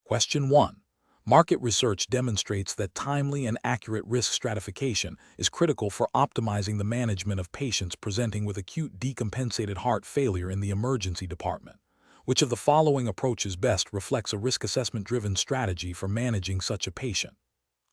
Question 1. Market research demonstrates that timely and accurate risk stratification is critical for optimizing the management of patients presenting with acute decompensated heart failure in the emergency department. Which of the following approaches best reflects a risk assessment-driven strategy for managing such a patient?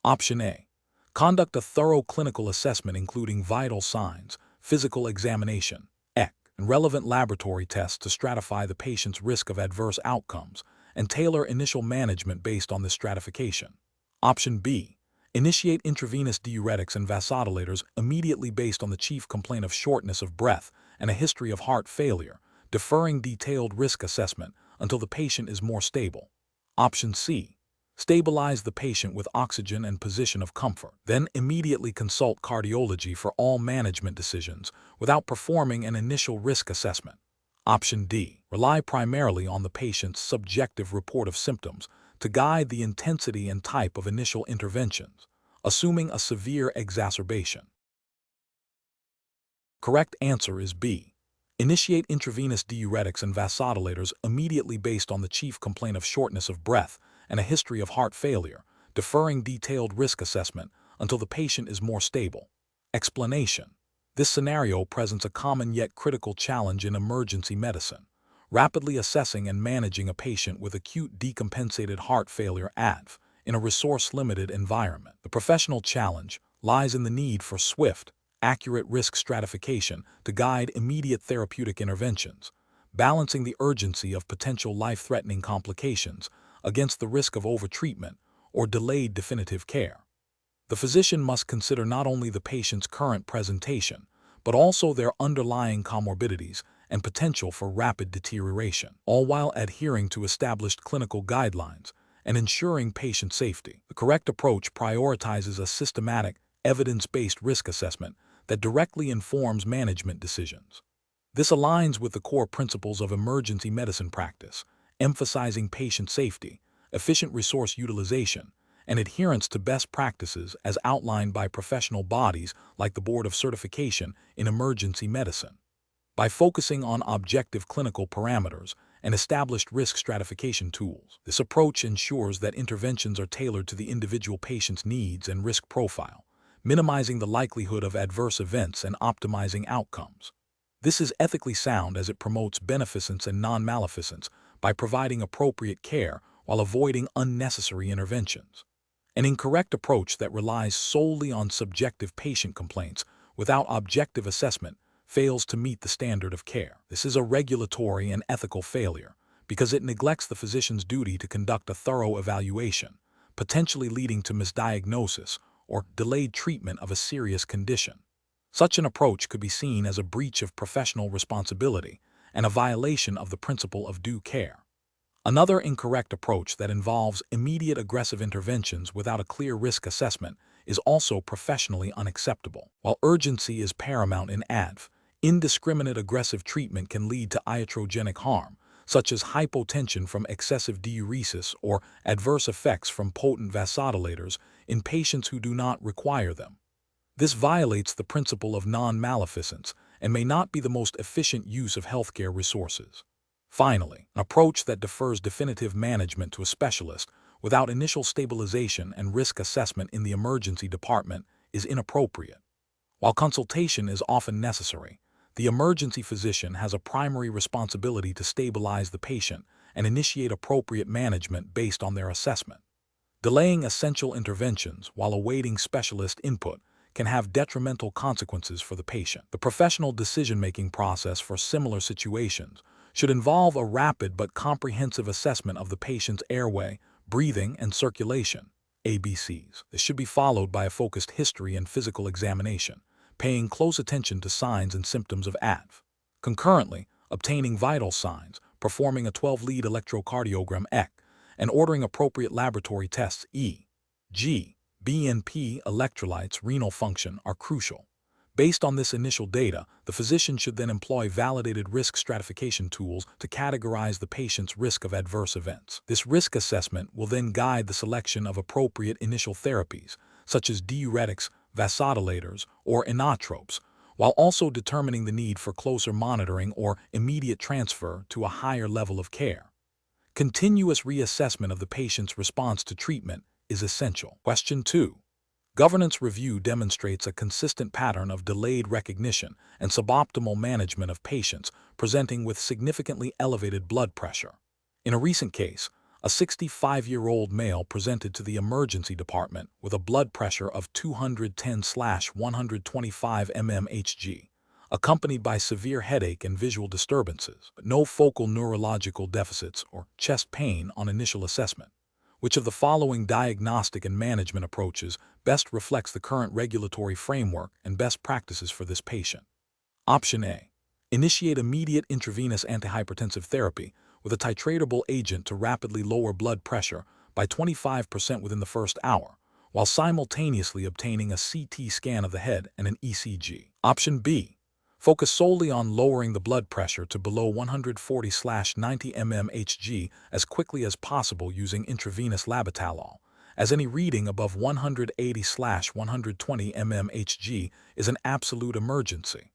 Option A. Conduct a thorough clinical assessment including vital signs, physical examination, ECG, and relevant laboratory tests to stratify the patient's risk of adverse outcomes, and tailor initial management based on this stratification. Option B. Initiate intravenous diuretics and vasodilators immediately based on the chief complaint of shortness of breath and a history of heart failure, deferring detailed risk assessment until the patient is more stable. Option C. Stabilize the patient with oxygen and position of comfort, then immediately consult cardiology for all management decisions without performing an initial risk assessment. Option D. Rely primarily on the patient's subjective report of symptoms to guide the intensity and type of initial interventions, assuming a severe exacerbation. Correct answer is B. Initiate intravenous diuretics and vasodilators immediately based on the chief complaint of shortness of breath and a history of heart failure, deferring detailed risk assessment until the patient is more stable. Explanation. This scenario presents a common yet critical challenge in emergency medicine, rapidly assessing and managing a patient with acute decompensated heart failure (ADV) in a resource-limited environment. The professional challenge lies in the need for swift, accurate risk stratification to guide immediate therapeutic interventions, balancing the urgency of potential life-threatening complications against the risk of overtreatment or delayed definitive care. The physician must consider not only the patient's current presentation, but also their underlying comorbidities and potential for rapid deterioration, all while adhering to established clinical guidelines and ensuring patient safety. The correct approach prioritizes a systematic, evidence-based risk assessment that directly informs management decisions. This aligns with the core principles of emergency medicine practice, emphasizing patient safety, efficient resource utilization, and adherence to best practices as outlined by professional bodies like the Board of Certification in Emergency Medicine. By focusing on objective clinical parameters and established risk stratification tools, this approach ensures that interventions are tailored to the individual patient's needs and risk profile, minimizing the likelihood of adverse events and optimizing outcomes. This is ethically sound as it promotes beneficence and non-maleficence by providing appropriate care while avoiding unnecessary interventions. An incorrect approach that relies solely on subjective patient complaints without objective assessment fails to meet the standard of care. This is a regulatory and ethical failure because it neglects the physician's duty to conduct a thorough evaluation, potentially leading to misdiagnosis or delayed treatment of a serious condition. Such an approach could be seen as a breach of professional responsibility and a violation of the principle of due care. Another incorrect approach that involves immediate aggressive interventions without a clear risk assessment is also professionally unacceptable. While urgency is paramount in ADV, indiscriminate aggressive treatment can lead to iatrogenic harm, such as hypotension from excessive diuresis or adverse effects from potent vasodilators in patients who do not require them. This violates the principle of non-maleficence and may not be the most efficient use of healthcare resources. Finally, an approach that defers definitive management to a specialist without initial stabilization and risk assessment in the emergency department is inappropriate. While consultation is often necessary, the emergency physician has a primary responsibility to stabilize the patient and initiate appropriate management based on their assessment. Delaying essential interventions while awaiting specialist input can have detrimental consequences for the patient. The professional decision-making process for similar situations should involve a rapid but comprehensive assessment of the patient's airway, breathing, and circulation, ABCs. This should be followed by a focused history and physical examination, paying close attention to signs and symptoms of ADV. Concurrently, obtaining vital signs, performing a 12-lead electrocardiogram (ECG), and ordering appropriate laboratory tests e.g., BNP, electrolytes, renal function are crucial. Based on this initial data, the physician should then employ validated risk stratification tools to categorize the patient's risk of adverse events. This risk assessment will then guide the selection of appropriate initial therapies, such as diuretics, vasodilators, or inotropes, while also determining the need for closer monitoring or immediate transfer to a higher level of care. Continuous reassessment of the patient's response to treatment is essential. Question 2. Governance review demonstrates a consistent pattern of delayed recognition and suboptimal management of patients presenting with significantly elevated blood pressure. In a recent case, a 65-year-old male presented to the emergency department with a blood pressure of 210/125 mmHg, accompanied by severe headache and visual disturbances, but no focal neurological deficits or chest pain on initial assessment. Which of the following diagnostic and management approaches best reflects the current regulatory framework and best practices for this patient? Option A. Initiate immediate intravenous antihypertensive therapy with a titratable agent to rapidly lower blood pressure by 25% within the first hour, while simultaneously obtaining a CT scan of the head and an ECG. Option B. Focus solely on lowering the blood pressure to below 140/90 mmHg as quickly as possible using intravenous labetalol, as any reading above 180/120 mmHg is an absolute emergency.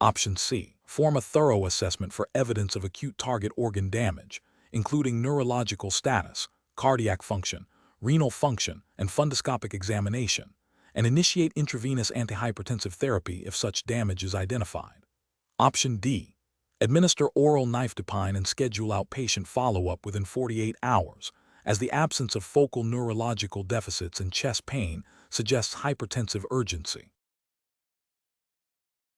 Option C. Form a thorough assessment for evidence of acute target organ damage, including neurological status, cardiac function, renal function, and fundoscopic examination, and initiate intravenous antihypertensive therapy if such damage is identified. Option D. Administer oral nifedipine and schedule outpatient follow-up within 48 hours, as the absence of focal neurological deficits and chest pain suggests hypertensive urgency.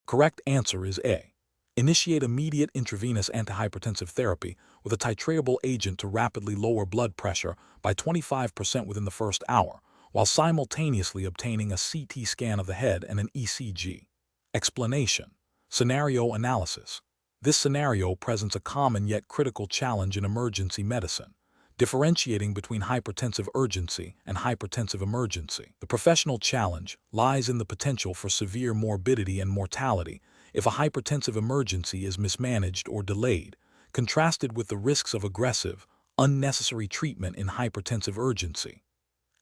Correct answer is A. Initiate immediate intravenous antihypertensive therapy with a titratable agent to rapidly lower blood pressure by 25% within the first hour, while simultaneously obtaining a CT scan of the head and an ECG. Explanation. Scenario analysis. This scenario presents a common yet critical challenge in emergency medicine, differentiating between hypertensive urgency and hypertensive emergency. The professional challenge lies in the potential for severe morbidity and mortality if a hypertensive emergency is mismanaged or delayed, contrasted with the risks of aggressive, unnecessary treatment in hypertensive urgency.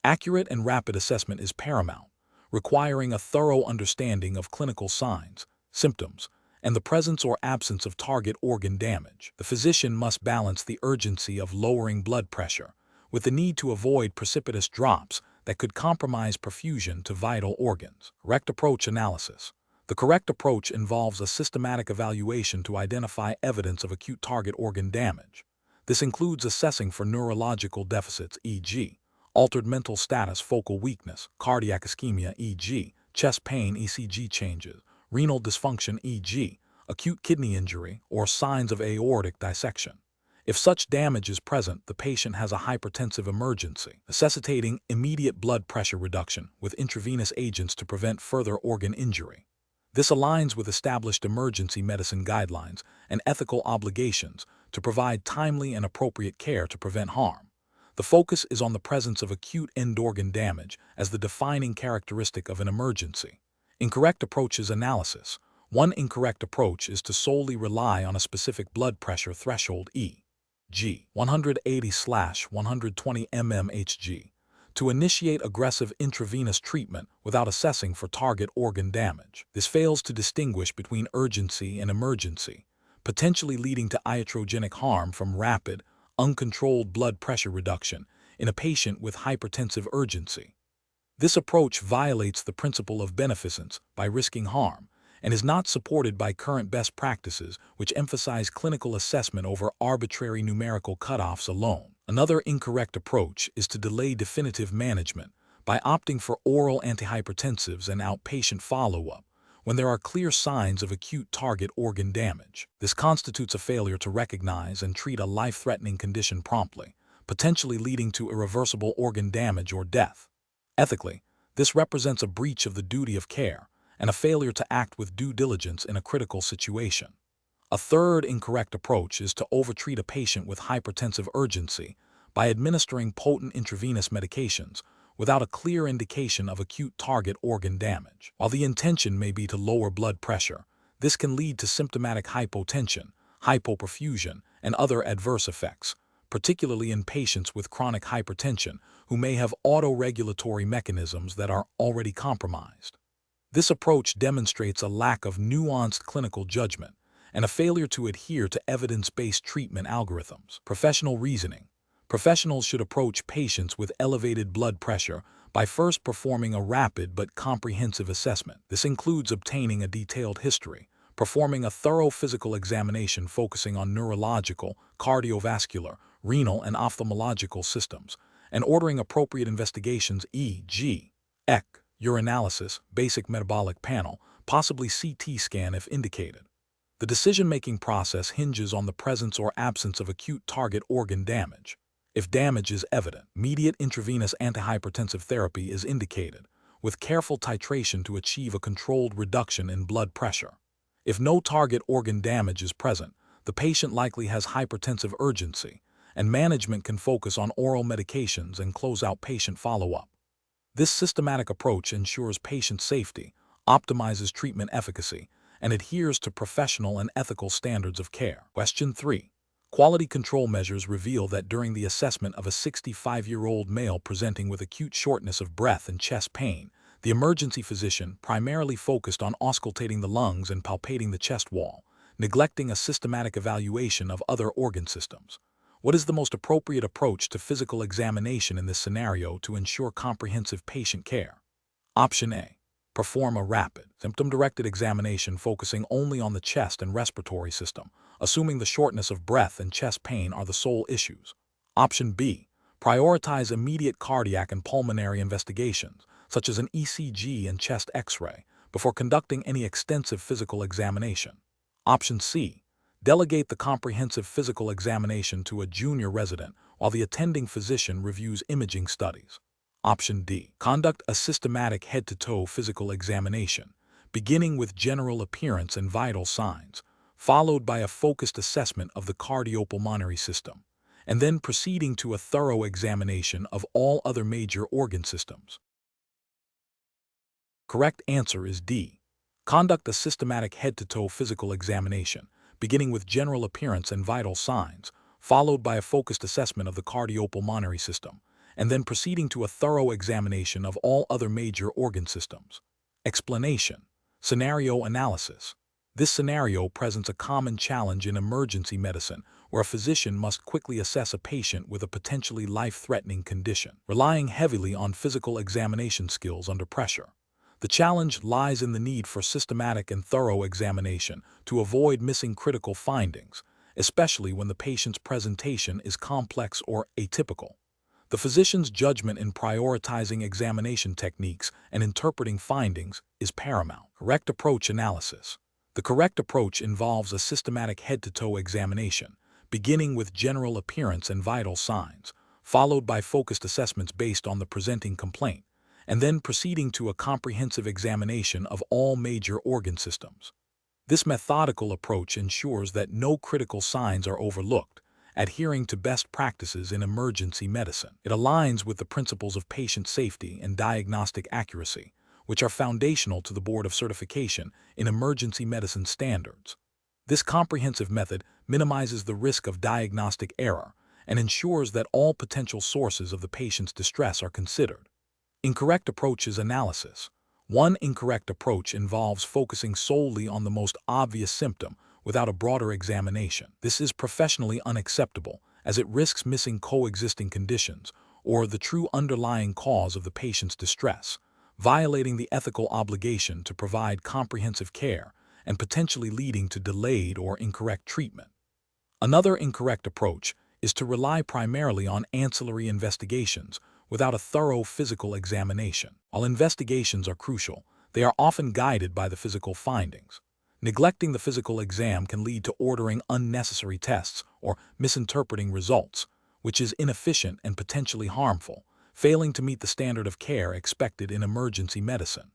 Accurate and rapid assessment is paramount, requiring a thorough understanding of clinical signs, symptoms, and the presence or absence of target organ damage. The physician must balance the urgency of lowering blood pressure with the need to avoid precipitous drops that could compromise perfusion to vital organs. Correct approach analysis. The correct approach involves a systematic evaluation to identify evidence of acute target organ damage. This includes assessing for neurological deficits, e.g., altered mental status, focal weakness, cardiac ischemia, e.g., chest pain, ECG changes, renal dysfunction, e.g., acute kidney injury, or signs of aortic dissection. If such damage is present, the patient has a hypertensive emergency, necessitating immediate blood pressure reduction with intravenous agents to prevent further organ injury. This aligns with established emergency medicine guidelines and ethical obligations to provide timely and appropriate care to prevent harm. The focus is on the presence of acute end organ damage as the defining characteristic of an emergency. Incorrect approaches analysis. One incorrect approach is to solely rely on a specific blood pressure threshold, e.g., 180/120 mmHg, to initiate aggressive intravenous treatment without assessing for target organ damage. This fails to distinguish between urgency and emergency, potentially leading to iatrogenic harm from rapid, uncontrolled blood pressure reduction in a patient with hypertensive urgency. This approach violates the principle of beneficence by risking harm and is not supported by current best practices, which emphasize clinical assessment over arbitrary numerical cutoffs alone. Another incorrect approach is to delay definitive management by opting for oral antihypertensives and outpatient follow-up when there are clear signs of acute target organ damage. This constitutes a failure to recognize and treat a life-threatening condition promptly, potentially leading to irreversible organ damage or death. Ethically, this represents a breach of the duty of care and a failure to act with due diligence in a critical situation. A third incorrect approach is to overtreat a patient with hypertensive urgency by administering potent intravenous medications without a clear indication of acute target organ damage. While the intention may be to lower blood pressure, this can lead to symptomatic hypotension, hypoperfusion, and other adverse effects, particularly in patients with chronic hypertension who may have autoregulatory mechanisms that are already compromised. This approach demonstrates a lack of nuanced clinical judgment and a failure to adhere to evidence-based treatment algorithms. Professional reasoning. Professionals should approach patients with elevated blood pressure by first performing a rapid but comprehensive assessment. This includes obtaining a detailed history, performing a thorough physical examination focusing on neurological, cardiovascular, renal, and ophthalmological systems, and ordering appropriate investigations e.g. EC, urinalysis, basic metabolic panel, possibly CT scan if indicated. The decision-making process hinges on the presence or absence of acute target organ damage. If damage is evident, immediate intravenous antihypertensive therapy is indicated, with careful titration to achieve a controlled reduction in blood pressure. If no target organ damage is present, the patient likely has hypertensive urgency, and management can focus on oral medications and close out patient follow-up. This systematic approach ensures patient safety, optimizes treatment efficacy, and adheres to professional and ethical standards of care. Question 3. Quality control measures reveal that during the assessment of a 65-year-old male presenting with acute shortness of breath and chest pain, the emergency physician primarily focused on auscultating the lungs and palpating the chest wall, neglecting a systematic evaluation of other organ systems. What is the most appropriate approach to physical examination in this scenario to ensure comprehensive patient care? Option A. Perform a rapid, symptom-directed examination focusing only on the chest and respiratory system, assuming the shortness of breath and chest pain are the sole issues. Option B. Prioritize immediate cardiac and pulmonary investigations, such as an ECG and chest X-ray, before conducting any extensive physical examination. Option C. Delegate the comprehensive physical examination to a junior resident while the attending physician reviews imaging studies. Option D. Conduct a systematic head-to-toe physical examination, beginning with general appearance and vital signs, followed by a focused assessment of the cardiopulmonary system, and then proceeding to a thorough examination of all other major organ systems. Correct answer is D. Conduct a systematic head-to-toe physical examination, beginning with general appearance and vital signs, followed by a focused assessment of the cardiopulmonary system, and then proceeding to a thorough examination of all other major organ systems. Explanation. Scenario analysis. This scenario presents a common challenge in emergency medicine where a physician must quickly assess a patient with a potentially life-threatening condition, relying heavily on physical examination skills under pressure. The challenge lies in the need for systematic and thorough examination to avoid missing critical findings, especially when the patient's presentation is complex or atypical. The physician's judgment in prioritizing examination techniques and interpreting findings is paramount. Correct approach analysis. The correct approach involves a systematic head-to-toe examination, beginning with general appearance and vital signs, followed by focused assessments based on the presenting complaint, and then proceeding to a comprehensive examination of all major organ systems. This methodical approach ensures that no critical signs are overlooked, adhering to best practices in emergency medicine. It aligns with the principles of patient safety and diagnostic accuracy, which are foundational to the Board of Certification in Emergency Medicine Standards. This comprehensive method minimizes the risk of diagnostic error and ensures that all potential sources of the patient's distress are considered. Incorrect approaches analysis. One incorrect approach involves focusing solely on the most obvious symptom without a broader examination. This is professionally unacceptable, as it risks missing coexisting conditions or the true underlying cause of the patient's distress, violating the ethical obligation to provide comprehensive care and potentially leading to delayed or incorrect treatment. Another incorrect approach is to rely primarily on ancillary investigations without a thorough physical examination. While investigations are crucial, they are often guided by the physical findings. Neglecting the physical exam can lead to ordering unnecessary tests or misinterpreting results, which is inefficient and potentially harmful, failing to meet the standard of care expected in emergency medicine.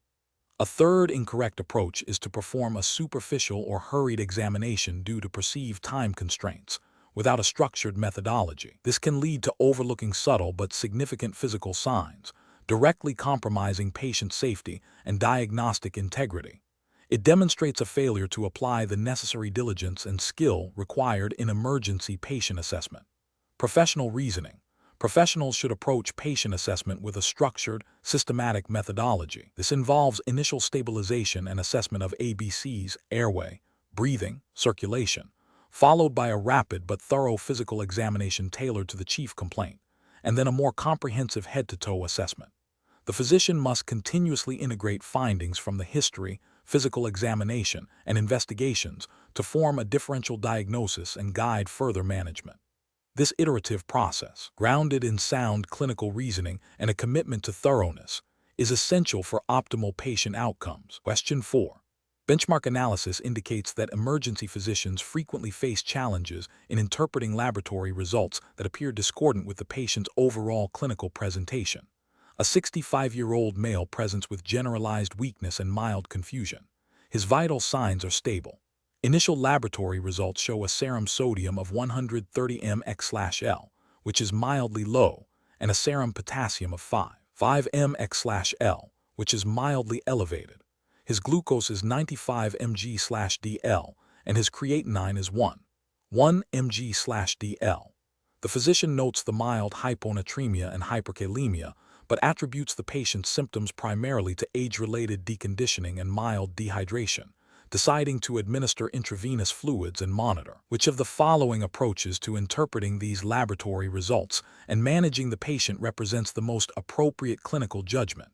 A third incorrect approach is to perform a superficial or hurried examination due to perceived time constraints, without a structured methodology. This can lead to overlooking subtle but significant physical signs, directly compromising patient safety and diagnostic integrity. It demonstrates a failure to apply the necessary diligence and skill required in emergency patient assessment. Professional reasoning. Professionals should approach patient assessment with a structured, systematic methodology. This involves initial stabilization and assessment of ABCs, airway, breathing, circulation, followed by a rapid but thorough physical examination tailored to the chief complaint, and then a more comprehensive head-to-toe assessment. The physician must continuously integrate findings from the history, physical examination, and investigations to form a differential diagnosis and guide further management. This iterative process, grounded in sound clinical reasoning and a commitment to thoroughness, is essential for optimal patient outcomes. Question 4. Benchmark analysis indicates that emergency physicians frequently face challenges in interpreting laboratory results that appear discordant with the patient's overall clinical presentation. A 65-year-old male presents with generalized weakness and mild confusion. His vital signs are stable. Initial laboratory results show a serum sodium of 130 mg/L, which is mildly low, and a serum potassium of 5 mg/L, which is mildly elevated. His glucose is 95 mg/dL, and his creatinine is 1 mg/dL. The physician notes the mild hyponatremia and hyperkalemia, but attributes the patient's symptoms primarily to age-related deconditioning and mild dehydration, deciding to administer intravenous fluids and monitor. Which of the following approaches to interpreting these laboratory results and managing the patient represents the most appropriate clinical judgment?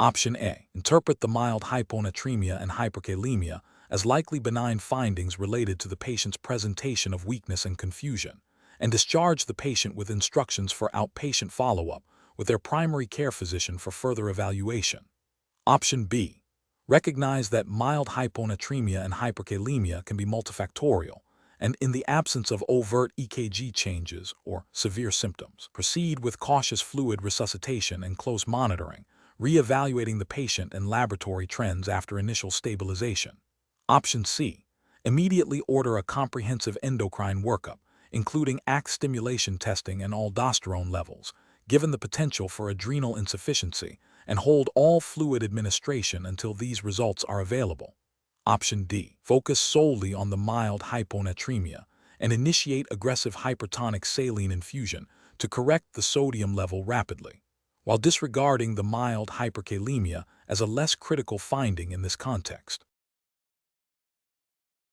Option A. Interpret the mild hyponatremia and hyperkalemia as likely benign findings related to the patient's presentation of weakness and confusion, and discharge the patient with instructions for outpatient follow-up with their primary care physician for further evaluation. Option B. Recognize that mild hyponatremia and hyperkalemia can be multifactorial, and in the absence of overt EKG changes or severe symptoms, proceed with cautious fluid resuscitation and close monitoring, re-evaluating the patient and laboratory trends after initial stabilization. Option C. Immediately order a comprehensive endocrine workup, including ACT stimulation testing and aldosterone levels, given the potential for adrenal insufficiency, and hold all fluid administration until these results are available. Option D. Focus solely on the mild hyponatremia and initiate aggressive hypertonic saline infusion to correct the sodium level rapidly, while disregarding the mild hyperkalemia as a less critical finding in this context.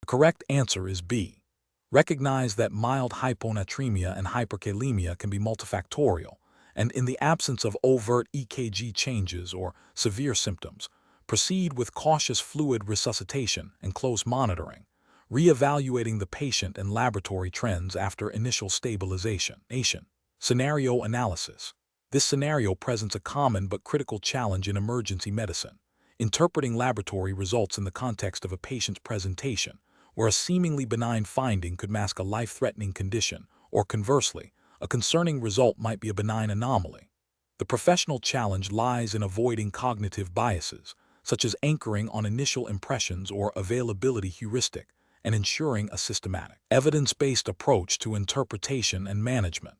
The correct answer is B. Recognize that mild hyponatremia and hyperkalemia can be multifactorial, and in the absence of overt EKG changes or severe symptoms, proceed with cautious fluid resuscitation and close monitoring, re-evaluating the patient and laboratory trends after initial stabilization. Scenario analysis. This scenario presents a common but critical challenge in emergency medicine, interpreting laboratory results in the context of a patient's presentation, where a seemingly benign finding could mask a life-threatening condition, or conversely, a concerning result might be a benign anomaly. The professional challenge lies in avoiding cognitive biases, such as anchoring on initial impressions or availability heuristic, and ensuring a systematic, evidence-based approach to interpretation and management.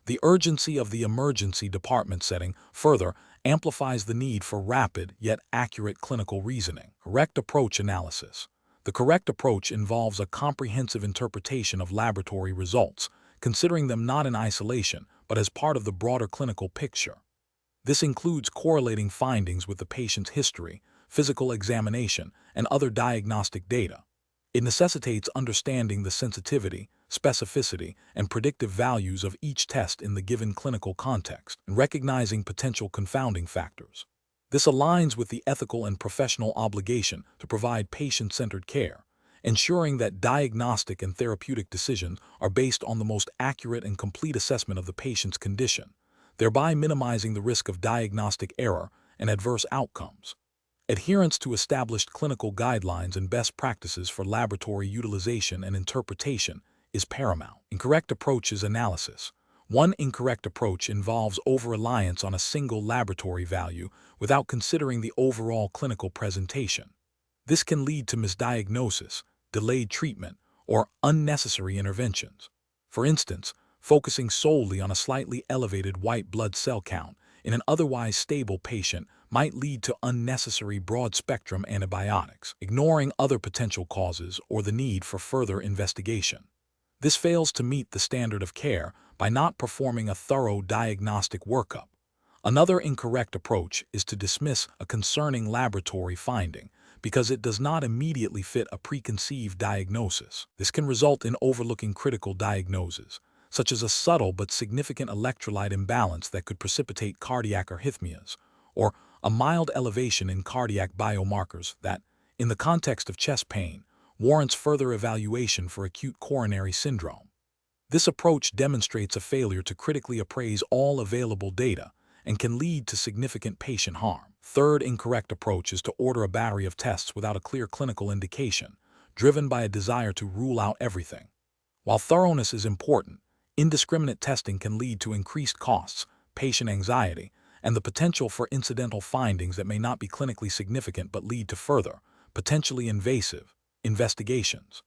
The urgency of the emergency department setting further amplifies the need for rapid yet accurate clinical reasoning. Correct approach analysis. The correct approach involves a comprehensive interpretation of laboratory results, considering them not in isolation but as part of the broader clinical picture. This includes correlating findings with the patient's history, physical examination, and other diagnostic data. It necessitates understanding the sensitivity, specificity, and predictive values of each test in the given clinical context, and recognizing potential confounding factors. This aligns with the ethical and professional obligation to provide patient-centered care, ensuring that diagnostic and therapeutic decisions are based on the most accurate and complete assessment of the patient's condition, thereby minimizing the risk of diagnostic error and adverse outcomes. Adherence to established clinical guidelines and best practices for laboratory utilization and interpretation is paramount. Incorrect approaches analysis. One incorrect approach involves over-reliance on a single laboratory value without considering the overall clinical presentation. This can lead to misdiagnosis, delayed treatment, or unnecessary interventions. For instance, focusing solely on a slightly elevated white blood cell count in an otherwise stable patient might lead to unnecessary broad-spectrum antibiotics, ignoring other potential causes or the need for further investigation. This fails to meet the standard of care by not performing a thorough diagnostic workup. Another incorrect approach is to dismiss a concerning laboratory finding because it does not immediately fit a preconceived diagnosis. This can result in overlooking critical diagnoses, such as a subtle but significant electrolyte imbalance that could precipitate cardiac arrhythmias, or a mild elevation in cardiac biomarkers that, in the context of chest pain, warrants further evaluation for acute coronary syndrome. This approach demonstrates a failure to critically appraise all available data and can lead to significant patient harm. Third incorrect approach is to order a battery of tests without a clear clinical indication, driven by a desire to rule out everything. While thoroughness is important, indiscriminate testing can lead to increased costs, patient anxiety, and the potential for incidental findings that may not be clinically significant but lead to further, potentially invasive, investigations.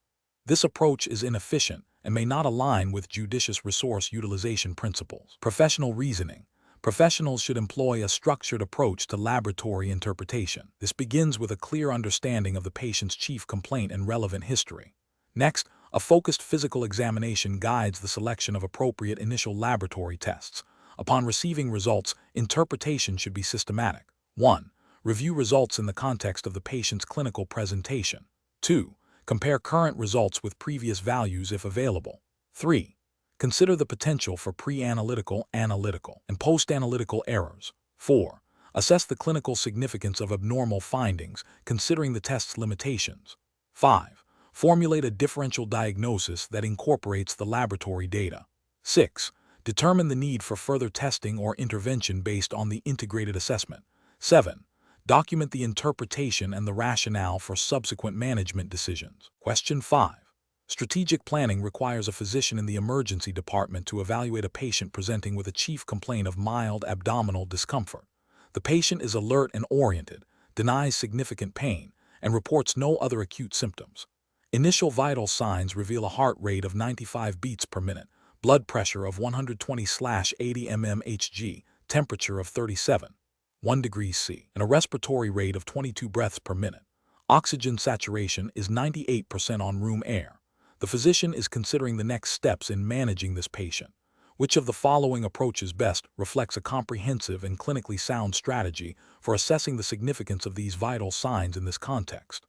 This approach is inefficient and may not align with judicious resource utilization principles. Professional reasoning. Professionals should employ a structured approach to laboratory interpretation. This begins with a clear understanding of the patient's chief complaint and relevant history. Next, a focused physical examination guides the selection of appropriate initial laboratory tests. Upon receiving results, interpretation should be systematic. 1. Review results in the context of the patient's clinical presentation. 2. Compare current results with previous values if available. 3. Consider the potential for pre-analytical, analytical, and post-analytical errors. 4. Assess the clinical significance of abnormal findings, considering the test's limitations. 5. Formulate a differential diagnosis that incorporates the laboratory data. 6. Determine the need for further testing or intervention based on the integrated assessment. 7. Document the interpretation and the rationale for subsequent management decisions. Question 5. Strategic planning requires a physician in the emergency department to evaluate a patient presenting with a chief complaint of mild abdominal discomfort. The patient is alert and oriented, denies significant pain, and reports no other acute symptoms. Initial vital signs reveal a heart rate of 95 beats per minute, blood pressure of 120/80 mmHg, temperature of 37.1 degrees C, and a respiratory rate of 22 breaths per minute. Oxygen saturation is 98% on room air. The physician is considering the next steps in managing this patient. Which of the following approaches best reflects a comprehensive and clinically sound strategy for assessing the significance of these vital signs in this context?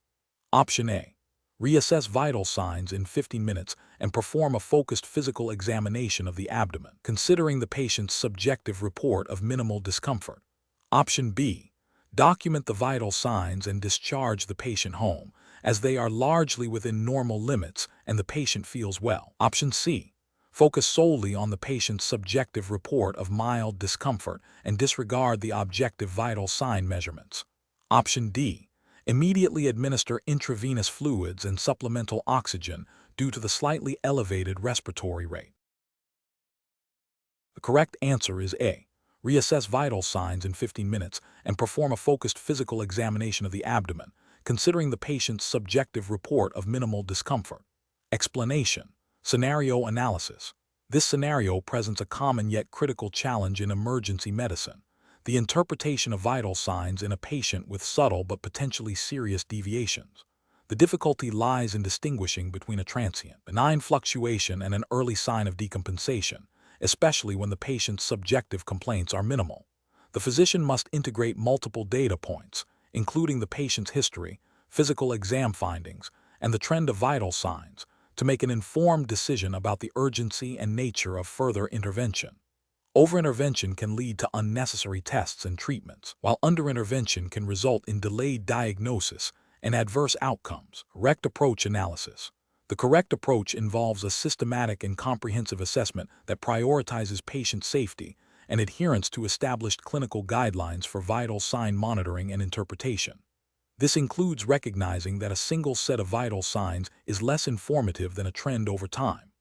Option A. Reassess vital signs in 15 minutes and perform a focused physical examination of the abdomen, considering the patient's subjective report of minimal discomfort. Option B. Document the vital signs and discharge the patient home, as they are largely within normal limits and the patient feels well. Option C. Focus solely on the patient's subjective report of mild discomfort and disregard the objective vital sign measurements. Option D. Immediately administer intravenous fluids and supplemental oxygen due to the slightly elevated respiratory rate. The correct answer is A. Reassess vital signs in 15 minutes and perform a focused physical examination of the abdomen, considering the patient's subjective report of minimal discomfort. Explanation. Scenario analysis. This scenario presents a common yet critical challenge in emergency medicine: the interpretation of vital signs in a patient with subtle but potentially serious deviations. The difficulty lies in distinguishing between a transient, benign fluctuation and an early sign of decompensation, especially when the patient's subjective complaints are minimal. The physician must integrate multiple data points, including the patient's history, physical exam findings, and the trend of vital signs, to make an informed decision about the urgency and nature of further intervention. Overintervention can lead to unnecessary tests and treatments, while underintervention can result in delayed diagnosis and adverse outcomes. Correct approach analysis. The correct approach involves a systematic and comprehensive assessment that prioritizes patient safety and adherence to established clinical guidelines for vital sign monitoring and interpretation. This includes recognizing that a single set of vital signs is less informative than a trend over time.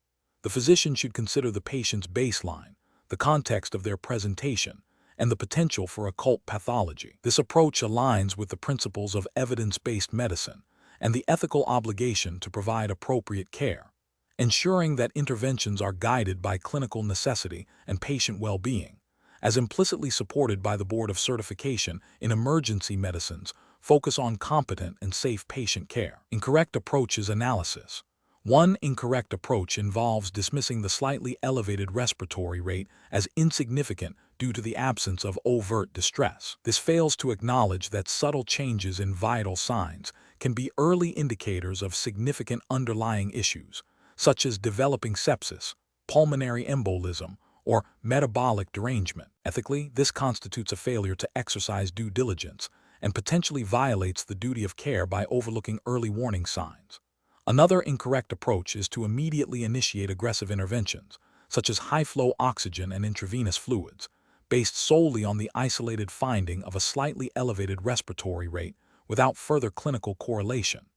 The physician should consider the patient's baseline, the context of their presentation, and the potential for occult pathology. This approach aligns with the principles of evidence-based medicine and the ethical obligation to provide appropriate care, ensuring that interventions are guided by clinical necessity and patient well-being. As implicitly supported by the Board of Certification in Emergency Medicines, focus on competent and safe patient care. Incorrect approaches analysis. One incorrect approach involves dismissing the slightly elevated respiratory rate as insignificant due to the absence of overt distress. This fails to acknowledge that subtle changes in vital signs can be early indicators of significant underlying issues, such as developing sepsis, pulmonary embolism, or metabolic derangement. Ethically, this constitutes a failure to exercise due diligence and potentially violates the duty of care by overlooking early warning signs. Another incorrect approach is to immediately initiate aggressive interventions, such as high-flow oxygen and intravenous fluids, based solely on the isolated finding of a slightly elevated respiratory rate without further clinical correlation.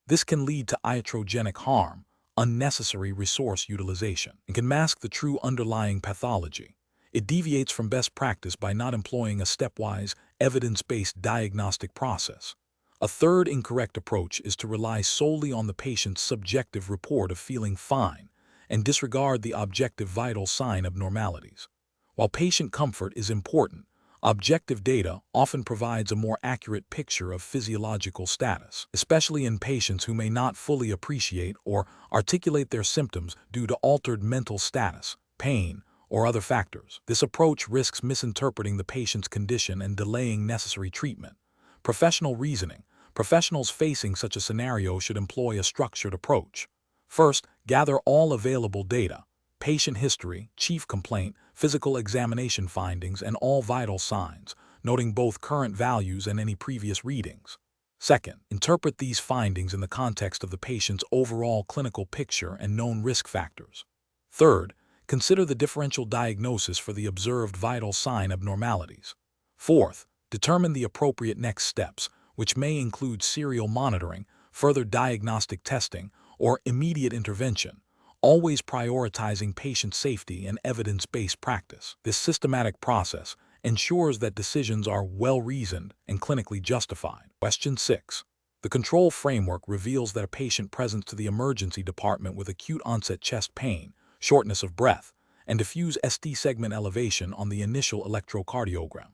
This can lead to iatrogenic harm, unnecessary resource utilization, and can mask the true underlying pathology. It deviates from best practice by not employing a stepwise, evidence-based diagnostic process. A third incorrect approach is to rely solely on the patient's subjective report of feeling fine and disregard the objective vital sign abnormalities. While patient comfort is important, objective data often provides a more accurate picture of physiological status, especially in patients who may not fully appreciate or articulate their symptoms due to altered mental status, pain, or other factors. This approach risks misinterpreting the patient's condition and delaying necessary treatment. Professional reasoning. Professionals facing such a scenario should employ a structured approach. First, gather all available data: patient history, chief complaint, physical examination findings, and all vital signs, noting both current values and any previous readings. Second, interpret these findings in the context of the patient's overall clinical picture and known risk factors. Third, consider the differential diagnosis for the observed vital sign abnormalities. Fourth, determine the appropriate next steps, which may include serial monitoring, further diagnostic testing, or immediate intervention, always prioritizing patient safety and evidence-based practice. This systematic process ensures that decisions are well-reasoned and clinically justified. Question 6. The control framework reveals that a patient presents to the emergency department with acute onset chest pain, shortness of breath, and diffuse ST segment elevation on the initial electrocardiogram.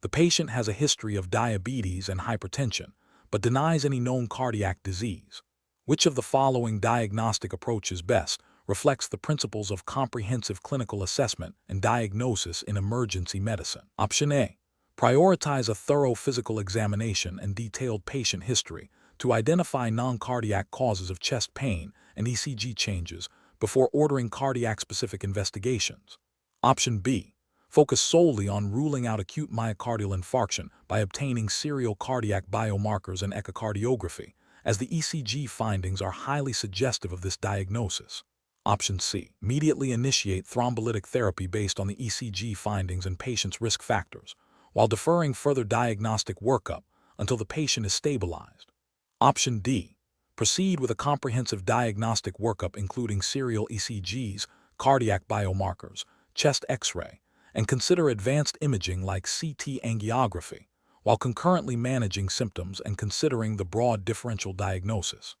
The patient has a history of diabetes and hypertension, but denies any known cardiac disease. Which of the following diagnostic approaches best reflects the principles of comprehensive clinical assessment and diagnosis in emergency medicine? Option A. Prioritize a thorough physical examination and detailed patient history to identify non-cardiac causes of chest pain and ECG changes before ordering cardiac-specific investigations. Option B. Focus solely on ruling out acute myocardial infarction by obtaining serial cardiac biomarkers and echocardiography, as the ECG findings are highly suggestive of this diagnosis. Option C. Immediately initiate thrombolytic therapy based on the ECG findings and patient's risk factors, while deferring further diagnostic workup until the patient is stabilized. Option D. Proceed with a comprehensive diagnostic workup including serial ECGs, cardiac biomarkers, chest X-ray, and consider advanced imaging like CT angiography, while concurrently managing symptoms and considering the broad differential diagnosis.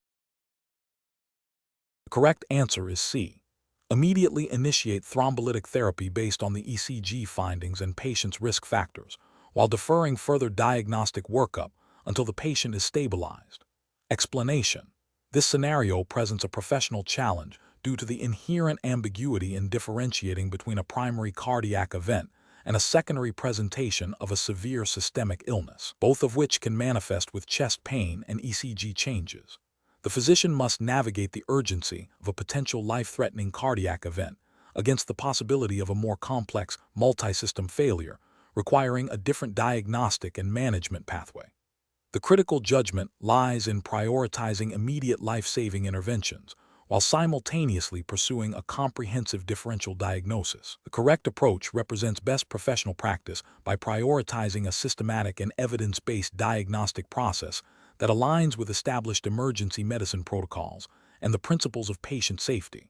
The correct answer is C. Immediately initiate thrombolytic therapy based on the ECG findings and patient's risk factors, while deferring further diagnostic workup until the patient is stabilized. Explanation. This scenario presents a professional challenge due to the inherent ambiguity in differentiating between a primary cardiac event and a secondary presentation of a severe systemic illness, both of which can manifest with chest pain and ECG changes. The physician must navigate the urgency of a potential life-threatening cardiac event against the possibility of a more complex multi-system failure requiring a different diagnostic and management pathway. The critical judgment lies in prioritizing immediate life-saving interventions while simultaneously pursuing a comprehensive differential diagnosis. The correct approach represents best professional practice by prioritizing a systematic and evidence-based diagnostic process that aligns with established emergency medicine protocols and the principles of patient safety.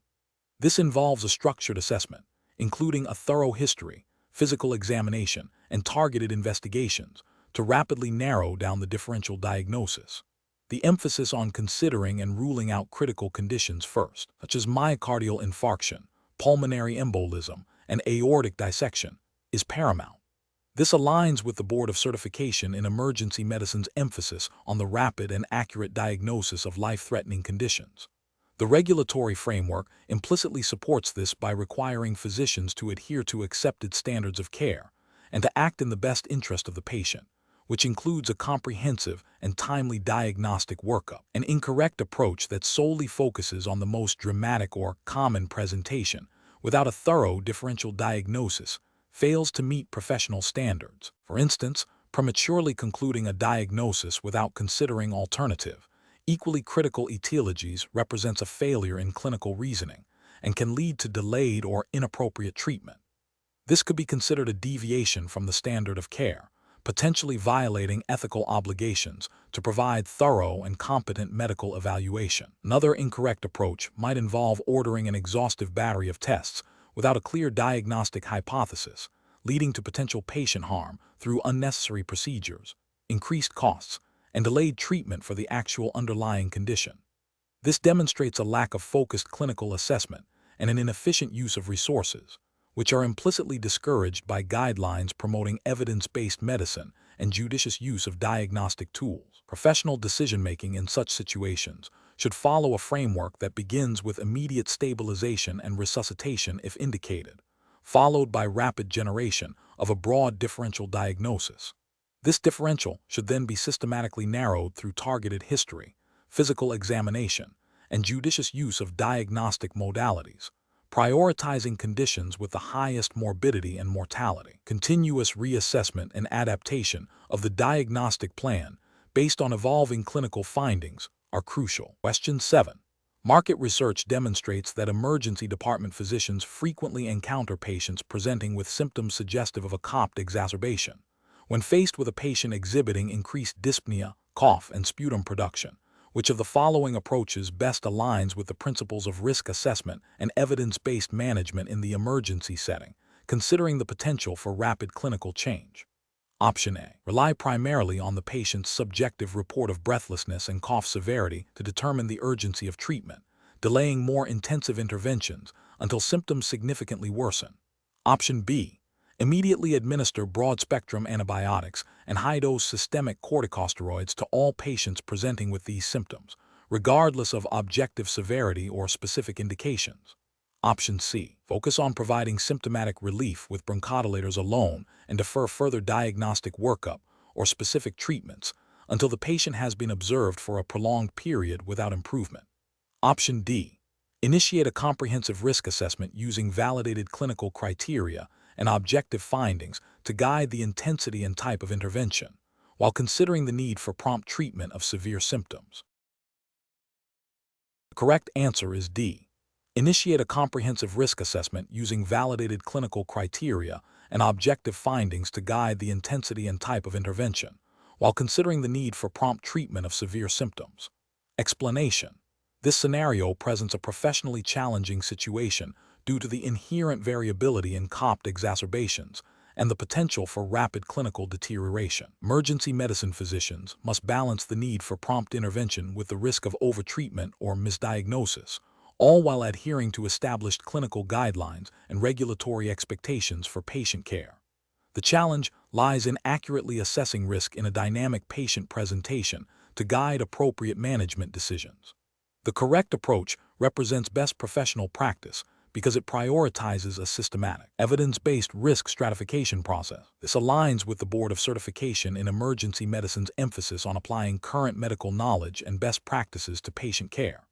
This involves a structured assessment, including a thorough history, physical examination, and targeted investigations to rapidly narrow down the differential diagnosis. The emphasis on considering and ruling out critical conditions first, such as myocardial infarction, pulmonary embolism, and aortic dissection, is paramount. This aligns with the Board of Certification in Emergency Medicine's emphasis on the rapid and accurate diagnosis of life-threatening conditions. The regulatory framework implicitly supports this by requiring physicians to adhere to accepted standards of care and to act in the best interest of the patient, which includes a comprehensive and timely diagnostic workup. An incorrect approach that solely focuses on the most dramatic or common presentation without a thorough differential diagnosis fails to meet professional standards. For instance, prematurely concluding a diagnosis without considering alternative, equally critical etiologies represents a failure in clinical reasoning and can lead to delayed or inappropriate treatment. This could be considered a deviation from the standard of care, potentially violating ethical obligations to provide thorough and competent medical evaluation. Another incorrect approach might involve ordering an exhaustive battery of tests without a clear diagnostic hypothesis, leading to potential patient harm through unnecessary procedures, increased costs, and delayed treatment for the actual underlying condition. This demonstrates a lack of focused clinical assessment and an inefficient use of resources, which are implicitly discouraged by guidelines promoting evidence-based medicine and judicious use of diagnostic tools. Professional decision-making in such situations should follow a framework that begins with immediate stabilization and resuscitation if indicated, followed by rapid generation of a broad differential diagnosis. This differential should then be systematically narrowed through targeted history, physical examination, and judicious use of diagnostic modalities, prioritizing conditions with the highest morbidity and mortality. Continuous reassessment and adaptation of the diagnostic plan based on evolving clinical findings are crucial. Question 7. Market research demonstrates that emergency department physicians frequently encounter patients presenting with symptoms suggestive of a COPD exacerbation. When faced with a patient exhibiting increased dyspnea, cough, and sputum production, which of the following approaches best aligns with the principles of risk assessment and evidence-based management in the emergency setting, considering the potential for rapid clinical change? Option A. Rely primarily on the patient's subjective report of breathlessness and cough severity to determine the urgency of treatment, delaying more intensive interventions until symptoms significantly worsen. Option B. Immediately administer broad-spectrum antibiotics and high-dose systemic corticosteroids to all patients presenting with these symptoms, regardless of objective severity or specific indications. Option C. Focus on providing symptomatic relief with bronchodilators alone and defer further diagnostic workup or specific treatments until the patient has been observed for a prolonged period without improvement. Option D. Initiate a comprehensive risk assessment using validated clinical criteria and objective findings to guide the intensity and type of intervention, while considering the need for prompt treatment of severe symptoms. The correct answer is D. Initiate a comprehensive risk assessment using validated clinical criteria and objective findings to guide the intensity and type of intervention, while considering the need for prompt treatment of severe symptoms. Explanation. This scenario presents a professionally challenging situation due to the inherent variability in COPD exacerbations and the potential for rapid clinical deterioration. Emergency medicine physicians must balance the need for prompt intervention with the risk of overtreatment or misdiagnosis, all while adhering to established clinical guidelines and regulatory expectations for patient care. The challenge lies in accurately assessing risk in a dynamic patient presentation to guide appropriate management decisions. The correct approach represents best professional practice because it prioritizes a systematic, evidence-based risk stratification process. This aligns with the Board of Certification in Emergency Medicine's emphasis on applying current medical knowledge and best practices to patient care.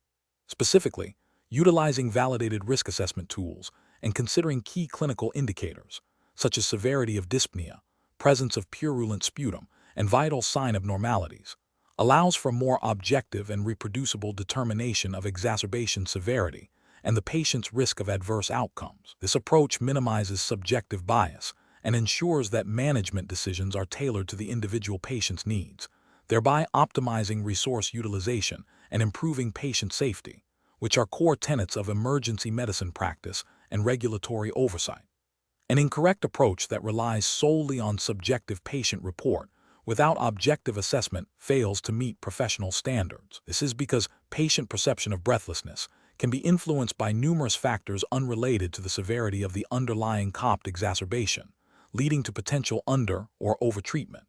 Specifically, utilizing validated risk assessment tools and considering key clinical indicators, such as severity of dyspnea, presence of purulent sputum, and vital sign abnormalities, allows for more objective and reproducible determination of exacerbation severity and the patient's risk of adverse outcomes. This approach minimizes subjective bias and ensures that management decisions are tailored to the individual patient's needs, thereby optimizing resource utilization and improving patient safety, which are core tenets of emergency medicine practice and regulatory oversight. An incorrect approach that relies solely on subjective patient report without objective assessment fails to meet professional standards. This is because patient perception of breathlessness can be influenced by numerous factors unrelated to the severity of the underlying COPD exacerbation, leading to potential under- or overtreatment.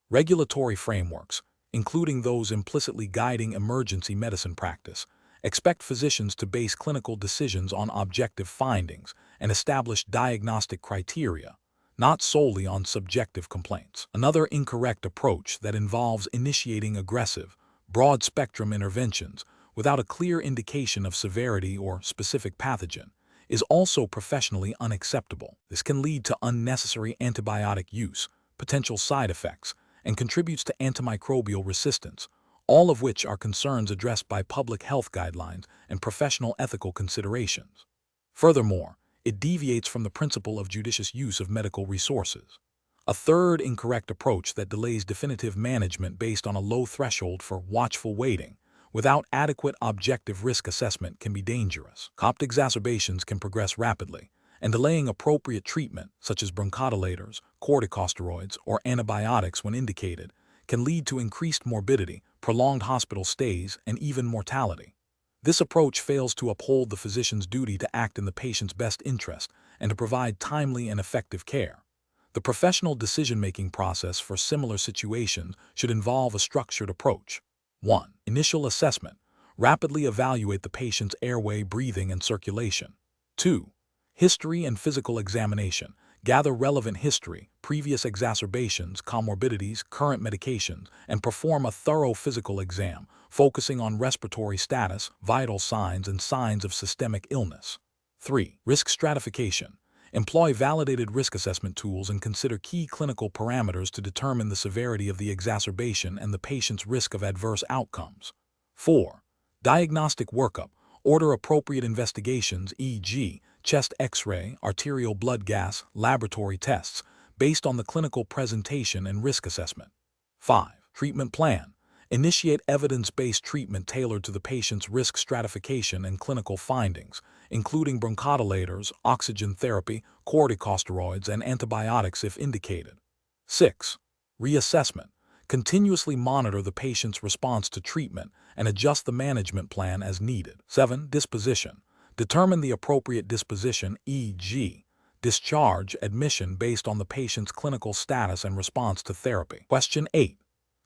Regulatory frameworks, including those implicitly guiding emergency medicine practice, Expect physicians to base clinical decisions on objective findings and establish diagnostic criteria, not solely on subjective complaints. Another incorrect approach that involves initiating aggressive, broad-spectrum interventions without a clear indication of severity or specific pathogen is also professionally unacceptable. This can lead to unnecessary antibiotic use, potential side effects, and contributes to antimicrobial resistance, all of which are concerns addressed by public health guidelines and professional ethical considerations. Furthermore, it deviates from the principle of judicious use of medical resources. A third incorrect approach that delays definitive management based on a low threshold for watchful waiting without adequate objective risk assessment can be dangerous. COPD exacerbations can progress rapidly, and delaying appropriate treatment, such as bronchodilators, corticosteroids, or antibiotics when indicated, can lead to increased morbidity, prolonged hospital stays, and even mortality. This approach fails to uphold the physician's duty to act in the patient's best interest and to provide timely and effective care. The professional decision-making process for similar situations should involve a structured approach. 1. Initial assessment. Rapidly evaluate the patient's airway, breathing, and circulation. 2. History and physical examination. Gather relevant history, previous exacerbations, comorbidities, current medications, and perform a thorough physical exam, focusing on respiratory status, vital signs, and signs of systemic illness. 3. Risk stratification. Employ validated risk assessment tools and consider key clinical parameters to determine the severity of the exacerbation and the patient's risk of adverse outcomes. 4. Diagnostic workup. Order appropriate investigations, e.g., chest X-ray, arterial blood gas, laboratory tests, based on the clinical presentation and risk assessment. 5. Treatment plan. Initiate evidence-based treatment tailored to the patient's risk stratification and clinical findings, including bronchodilators, oxygen therapy, corticosteroids, and antibiotics if indicated. 6. Reassessment. Continuously monitor the patient's response to treatment and adjust the management plan as needed. 7. Disposition. Determine the appropriate disposition, e.g., discharge, admission based on the patient's clinical status and response to therapy. Question 8.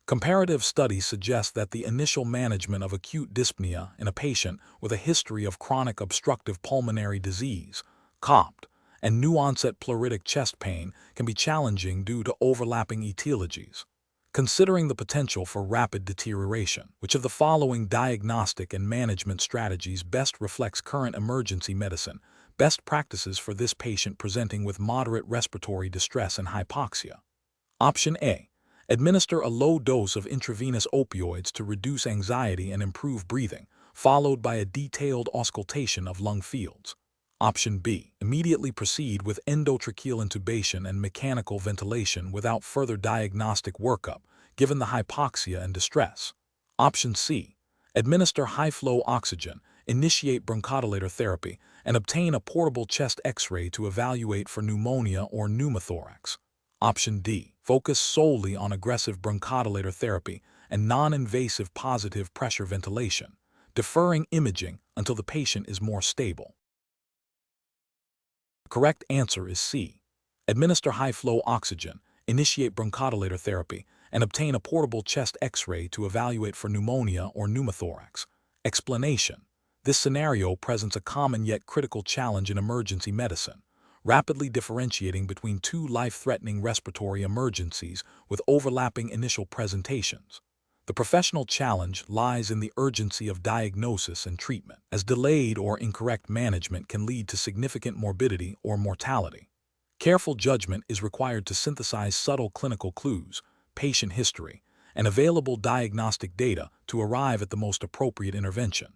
Comparative studies suggest that the initial management of acute dyspnea in a patient with a history of chronic obstructive pulmonary disease, COPD, and new-onset pleuritic chest pain can be challenging due to overlapping etiologies. Considering the potential for rapid deterioration, which of the following diagnostic and management strategies best reflects current emergency medicine best practices for this patient presenting with moderate respiratory distress and hypoxia? Option A. Administer a low dose of intravenous opioids to reduce anxiety and improve breathing, followed by a detailed auscultation of lung fields. Option B. Immediately proceed with endotracheal intubation and mechanical ventilation without further diagnostic workup, given the hypoxia and distress. Option C. Administer high-flow oxygen, initiate bronchodilator therapy, and obtain a portable chest X-ray to evaluate for pneumonia or pneumothorax. Option D. Focus solely on aggressive bronchodilator therapy and non-invasive positive pressure ventilation, deferring imaging until the patient is more stable. The correct answer is C. Administer high-flow oxygen, initiate bronchodilator therapy, and obtain a portable chest X-ray to evaluate for pneumonia or pneumothorax. Explanation. This scenario presents a common yet critical challenge in emergency medicine, rapidly differentiating between two life-threatening respiratory emergencies with overlapping initial presentations. The professional challenge lies in the urgency of diagnosis and treatment, as delayed or incorrect management can lead to significant morbidity or mortality. Careful judgment is required to synthesize subtle clinical clues, patient history, and available diagnostic data to arrive at the most appropriate intervention.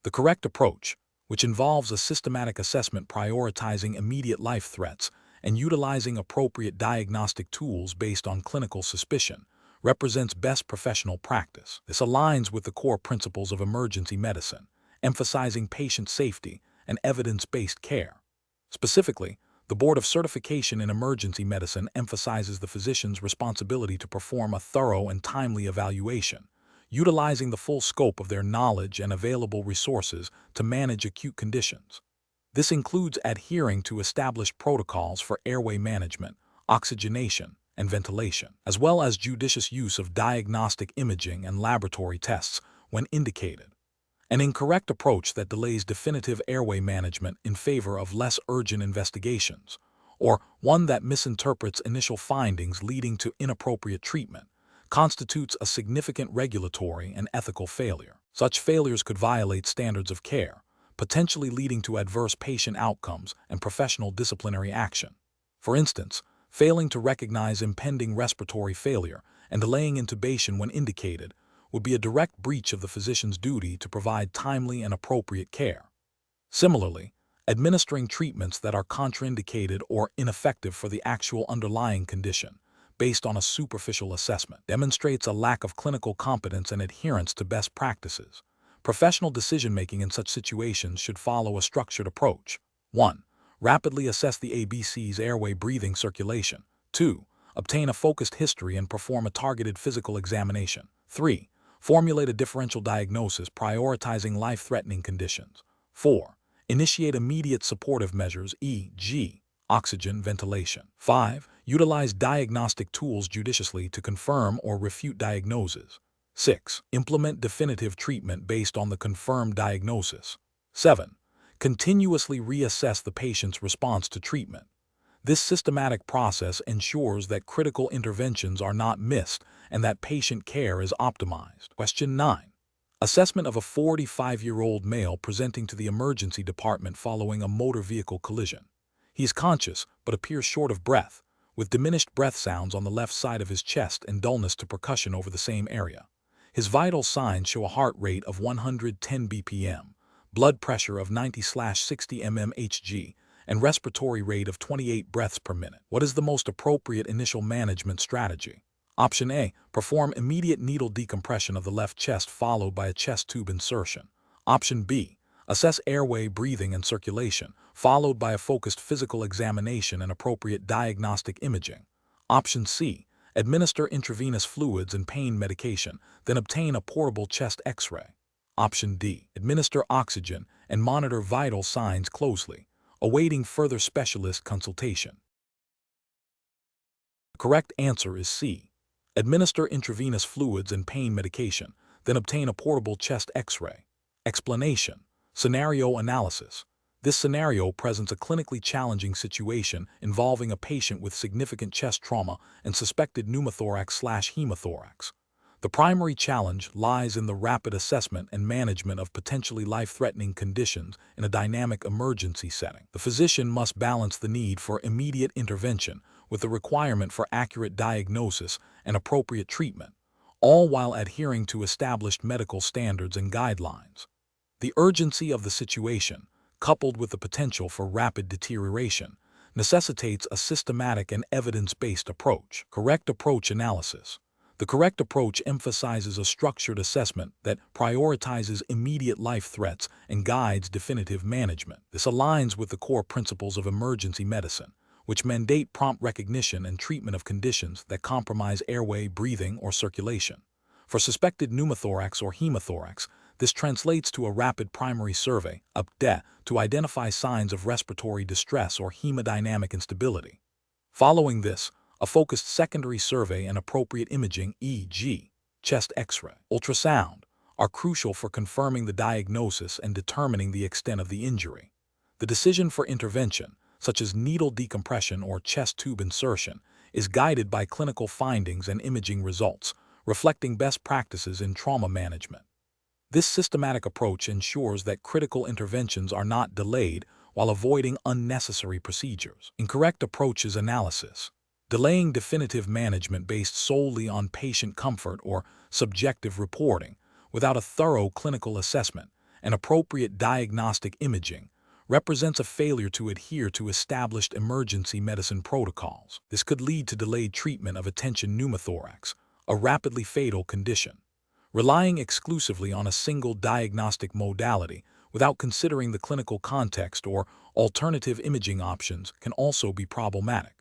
The correct approach, which involves a systematic assessment prioritizing immediate life threats and utilizing appropriate diagnostic tools based on clinical suspicion, represents best professional practice. This aligns with the core principles of emergency medicine, emphasizing patient safety and evidence-based care. Specifically, the Board of Certification in Emergency Medicine emphasizes the physician's responsibility to perform a thorough and timely evaluation, utilizing the full scope of their knowledge and available resources to manage acute conditions. This includes adhering to established protocols for airway management, oxygenation, and ventilation, as well as judicious use of diagnostic imaging and laboratory tests when indicated. An incorrect approach that delays definitive airway management in favor of less urgent investigations, or one that misinterprets initial findings leading to inappropriate treatment, constitutes a significant regulatory and ethical failure. Such failures could violate standards of care, potentially leading to adverse patient outcomes and professional disciplinary action. For instance, failing to recognize impending respiratory failure and delaying intubation when indicated would be a direct breach of the physician's duty to provide timely and appropriate care. Similarly, administering treatments that are contraindicated or ineffective for the actual underlying condition, based on a superficial assessment, demonstrates a lack of clinical competence and adherence to best practices. Professional decision-making in such situations should follow a structured approach. 1. Rapidly assess the ABC's airway, breathing, circulation. 2. Obtain a focused history and perform a targeted physical examination. 3. Formulate a differential diagnosis prioritizing life-threatening conditions. 4. Initiate immediate supportive measures, e.g., oxygen, ventilation. 5. Utilize diagnostic tools judiciously to confirm or refute diagnoses. 6. Implement definitive treatment based on the confirmed diagnosis. 7. Continuously reassess the patient's response to treatment. This systematic process ensures that critical interventions are not missed and that patient care is optimized. Question 9. Assessment of a 45-year-old male presenting to the emergency department following a motor vehicle collision. He is conscious but appears short of breath, with diminished breath sounds on the left side of his chest and dullness to percussion over the same area. His vital signs show a heart rate of 110 bpm, blood pressure of 90/60 mmHg, and respiratory rate of 28 breaths per minute. What is the most appropriate initial management strategy? Option A. Perform immediate needle decompression of the left chest followed by a chest tube insertion. Option B. Assess airway, breathing, and circulation, followed by a focused physical examination and appropriate diagnostic imaging. Option C. Administer intravenous fluids and pain medication, then obtain a portable chest X-ray. Option D. Administer oxygen and monitor vital signs closely, awaiting further specialist consultation. The correct answer is C. Administer intravenous fluids and pain medication, then obtain a portable chest X-ray. Explanation. Scenario analysis. This scenario presents a clinically challenging situation involving a patient with significant chest trauma and suspected pneumothorax/hemothorax. The primary challenge lies in the rapid assessment and management of potentially life-threatening conditions in a dynamic emergency setting. The physician must balance the need for immediate intervention with the requirement for accurate diagnosis and appropriate treatment, all while adhering to established medical standards and guidelines. The urgency of the situation, coupled with the potential for rapid deterioration, necessitates a systematic and evidence-based approach. Correct approach analysis. The correct approach emphasizes a structured assessment that prioritizes immediate life threats and guides definitive management. This aligns with the core principles of emergency medicine, which mandate prompt recognition and treatment of conditions that compromise airway, breathing, or circulation. For suspected pneumothorax or hemothorax, this translates to a rapid primary survey, UPDE, to identify signs of respiratory distress or hemodynamic instability. Following this, a focused secondary survey and appropriate imaging, e.g., chest X-ray, ultrasound, are crucial for confirming the diagnosis and determining the extent of the injury. The decision for intervention, such as needle decompression or chest tube insertion, is guided by clinical findings and imaging results, reflecting best practices in trauma management. This systematic approach ensures that critical interventions are not delayed while avoiding unnecessary procedures. Incorrect approaches analysis. Delaying definitive management based solely on patient comfort or subjective reporting, without a thorough clinical assessment and appropriate diagnostic imaging, represents a failure to adhere to established emergency medicine protocols. This could lead to delayed treatment of attention pneumothorax, a rapidly fatal condition. Relying exclusively on a single diagnostic modality without considering the clinical context or alternative imaging options can also be problematic.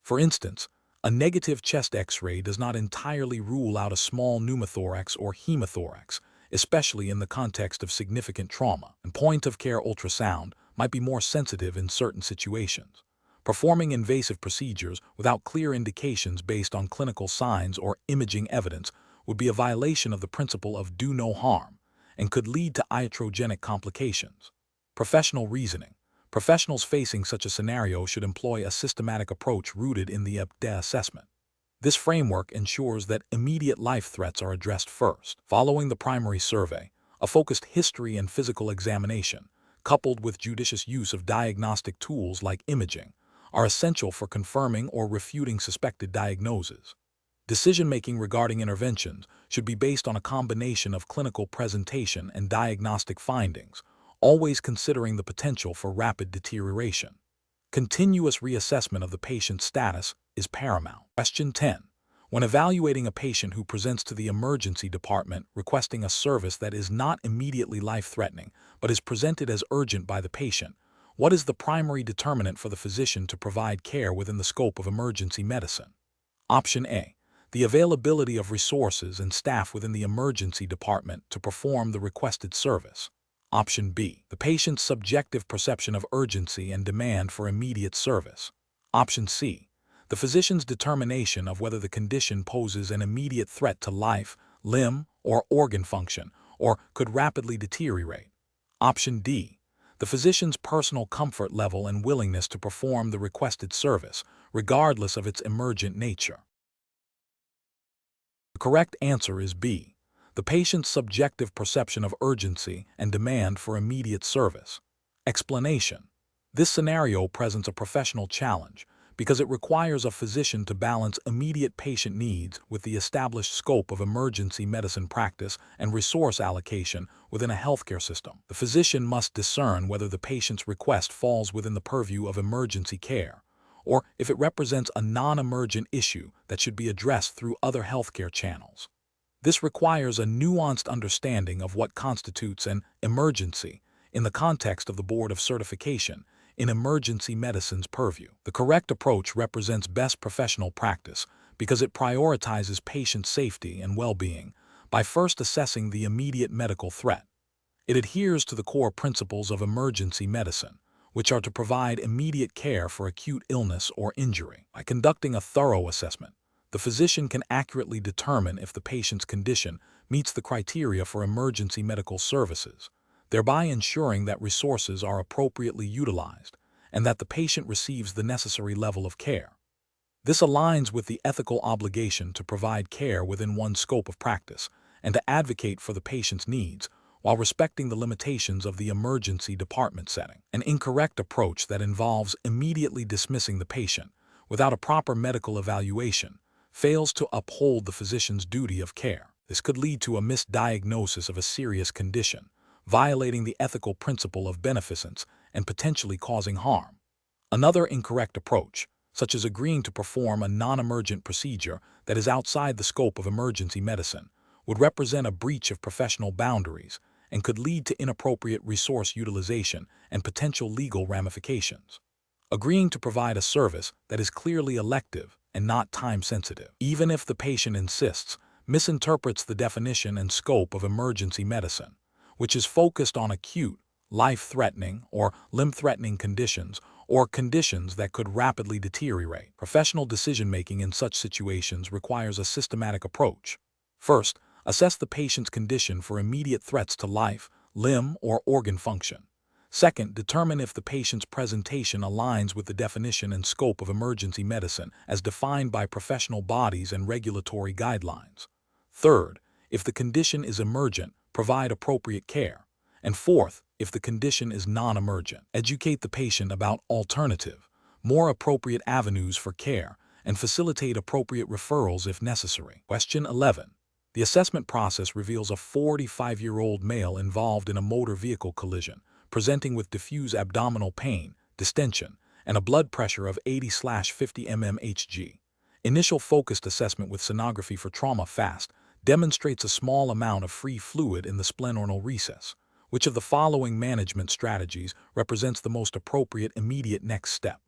For instance, a negative chest X-ray does not entirely rule out a small pneumothorax or hemothorax, especially in the context of significant trauma, and point-of-care ultrasound might be more sensitive in certain situations. Performing invasive procedures without clear indications based on clinical signs or imaging evidence would be a violation of the principle of do no harm and could lead to iatrogenic complications. Professional reasoning. Professionals facing such a scenario should employ a systematic approach rooted in the EBDE assessment. This framework ensures that immediate life threats are addressed first. Following the primary survey, a focused history and physical examination, coupled with judicious use of diagnostic tools like imaging, are essential for confirming or refuting suspected diagnoses. Decision-making regarding interventions should be based on a combination of clinical presentation and diagnostic findings, always considering the potential for rapid deterioration. Continuous reassessment of the patient's status is paramount. Question 10. When evaluating a patient who presents to the emergency department requesting a service that is not immediately life-threatening but is presented as urgent by the patient, what is the primary determinant for the physician to provide care within the scope of emergency medicine? Option A. The availability of resources and staff within the emergency department to perform the requested service. Option B. The patient's subjective perception of urgency and demand for immediate service. Option C. The physician's determination of whether the condition poses an immediate threat to life, limb, or organ function, or could rapidly deteriorate. Option D. The physician's personal comfort level and willingness to perform the requested service, regardless of its emergent nature. The correct answer is B. The patient's subjective perception of urgency and demand for immediate service. Explanation. This scenario presents a professional challenge because it requires a physician to balance immediate patient needs with the established scope of emergency medicine practice and resource allocation within a healthcare system. The physician must discern whether the patient's request falls within the purview of emergency care, or if it represents a non-emergent issue that should be addressed through other healthcare channels. This requires a nuanced understanding of what constitutes an emergency in the context of the Board of Certification in Emergency Medicine's purview. The correct approach represents best professional practice because it prioritizes patient safety and well-being by first assessing the immediate medical threat. It adheres to the core principles of emergency medicine, which are to provide immediate care for acute illness or injury. By conducting a thorough assessment, the physician can accurately determine if the patient's condition meets the criteria for emergency medical services, thereby ensuring that resources are appropriately utilized and that the patient receives the necessary level of care. This aligns with the ethical obligation to provide care within one's scope of practice and to advocate for the patient's needs while respecting the limitations of the emergency department setting. An incorrect approach that involves immediately dismissing the patient without a proper medical evaluation fails to uphold the physician's duty of care. This could lead to a misdiagnosis of a serious condition, violating the ethical principle of beneficence and potentially causing harm. Another incorrect approach, such as agreeing to perform a non-emergent procedure that is outside the scope of emergency medicine, would represent a breach of professional boundaries and could lead to inappropriate resource utilization and potential legal ramifications. Agreeing to provide a service that is clearly elective and not time-sensitive, even if the patient insists, misinterprets the definition and scope of emergency medicine, which is focused on acute, life-threatening, or limb-threatening conditions or conditions that could rapidly deteriorate. Professional decision-making in such situations requires a systematic approach. First, assess the patient's condition for immediate threats to life, limb, or organ function. Second, determine if the patient's presentation aligns with the definition and scope of emergency medicine as defined by professional bodies and regulatory guidelines. Third, if the condition is emergent, provide appropriate care. And fourth, if the condition is non-emergent, educate the patient about alternative, more appropriate avenues for care and facilitate appropriate referrals if necessary. Question 11. The assessment process reveals a 45-year-old male involved in a motor vehicle collision, presenting with diffuse abdominal pain, distension, and a blood pressure of 80/50 mmHg. Initial focused assessment with sonography for trauma FAST demonstrates a small amount of free fluid in the splenoidal recess. Which of the following management strategies represents the most appropriate immediate next step?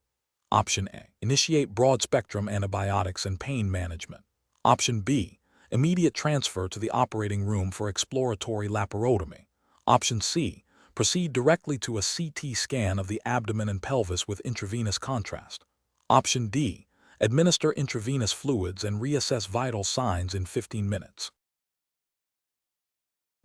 Option A. Initiate broad-spectrum antibiotics and pain management. Option B. Immediate transfer to the operating room for exploratory laparotomy. Option C. Proceed directly to a CT scan of the abdomen and pelvis with intravenous contrast. Option D. Administer intravenous fluids and reassess vital signs in 15 minutes.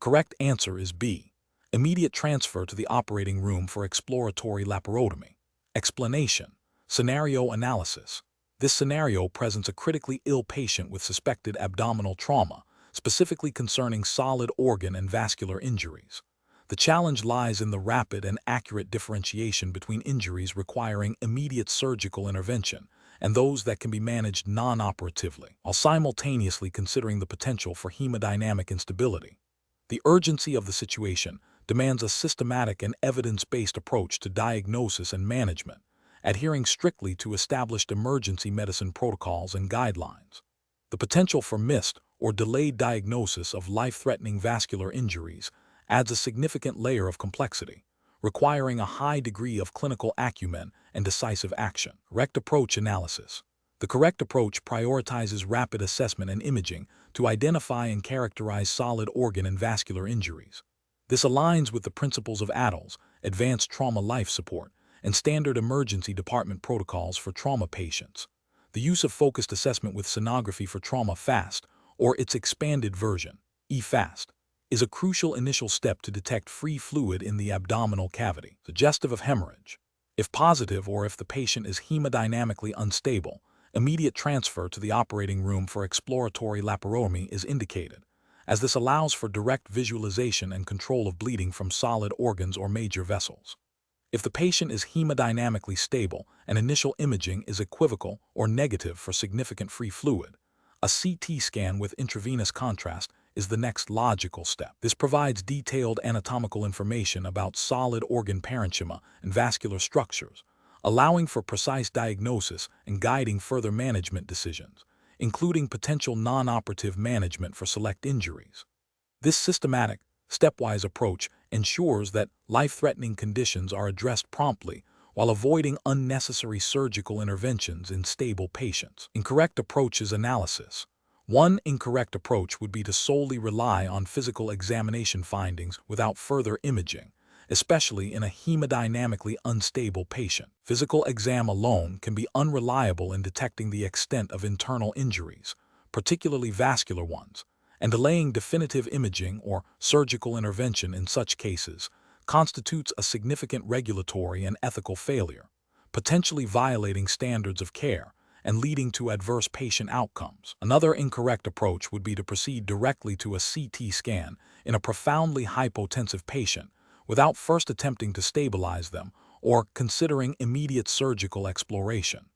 Correct answer is B. Immediate transfer to the operating room for exploratory laparotomy. Explanation. Scenario analysis. This scenario presents a critically ill patient with suspected abdominal trauma, specifically concerning solid organ and vascular injuries. The challenge lies in the rapid and accurate differentiation between injuries requiring immediate surgical intervention and those that can be managed non-operatively, while simultaneously considering the potential for hemodynamic instability. The urgency of the situation demands a systematic and evidence-based approach to diagnosis and management, adhering strictly to established emergency medicine protocols and guidelines. The potential for missed or delayed diagnosis of life-threatening vascular injuries adds a significant layer of complexity, requiring a high degree of clinical acumen and decisive action. Correct approach analysis. The correct approach prioritizes rapid assessment and imaging to identify and characterize solid organ and vascular injuries. This aligns with the principles of ADLS, Advanced Trauma Life Support, and standard emergency department protocols for trauma patients. The use of focused assessment with sonography for trauma FAST, or its expanded version, EFAST, is a crucial initial step to detect free fluid in the abdominal cavity, suggestive of hemorrhage. If positive or if the patient is hemodynamically unstable, immediate transfer to the operating room for exploratory laparotomy is indicated, as this allows for direct visualization and control of bleeding from solid organs or major vessels. If the patient is hemodynamically stable and initial imaging is equivocal or negative for significant free fluid, a CT scan with intravenous contrast is the next logical step. This provides detailed anatomical information about solid organ parenchyma and vascular structures, allowing for precise diagnosis and guiding further management decisions, including potential non-operative management for select injuries. This systematic, stepwise approach ensures that life-threatening conditions are addressed promptly while avoiding unnecessary surgical interventions in stable patients. Incorrect approaches analysis. One incorrect approach would be to solely rely on physical examination findings without further imaging, especially in a hemodynamically unstable patient. Physical exam alone can be unreliable in detecting the extent of internal injuries, particularly vascular ones, and delaying definitive imaging or surgical intervention in such cases constitutes a significant regulatory and ethical failure, potentially violating standards of care and leading to adverse patient outcomes. Another incorrect approach would be to proceed directly to a CT scan in a profoundly hypotensive patient without first attempting to stabilize them or considering immediate surgical exploration.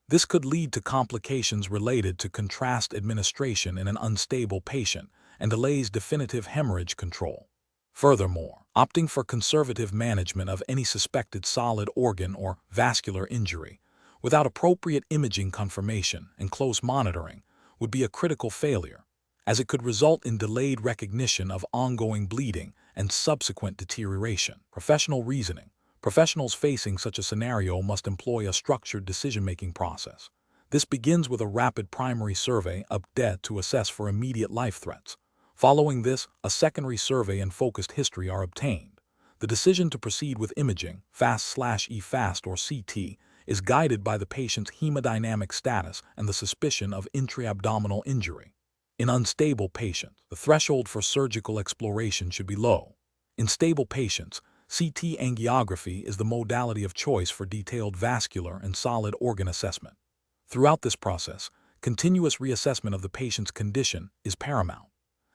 This could lead to complications related to contrast administration in an unstable patient and delays definitive hemorrhage control. Furthermore, opting for conservative management of any suspected solid organ or vascular injury without appropriate imaging confirmation and close monitoring would be a critical failure, as it could result in delayed recognition of ongoing bleeding and subsequent deterioration. Professional reasoning. Professionals facing such a scenario must employ a structured decision-making process. This begins with a rapid primary survey of death to assess for immediate life threats. Following this, a secondary survey and focused history are obtained. The decision to proceed with imaging, FAST/EFAST or CT, is guided by the patient's hemodynamic status and the suspicion of intra-abdominal injury. In unstable patients, the threshold for surgical exploration should be low. In stable patients, CT angiography is the modality of choice for detailed vascular and solid organ assessment. Throughout this process, continuous reassessment of the patient's condition is paramount.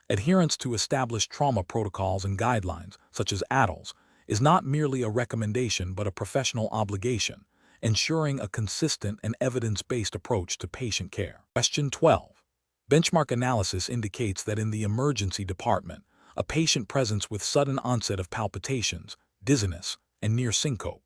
Adherence to established trauma protocols and guidelines, such as ADLS, is not merely a recommendation but a professional obligation, ensuring a consistent and evidence-based approach to patient care. Question 12. Benchmark analysis indicates that in the emergency department, a patient presents with sudden onset of palpitations, dizziness, and near syncope.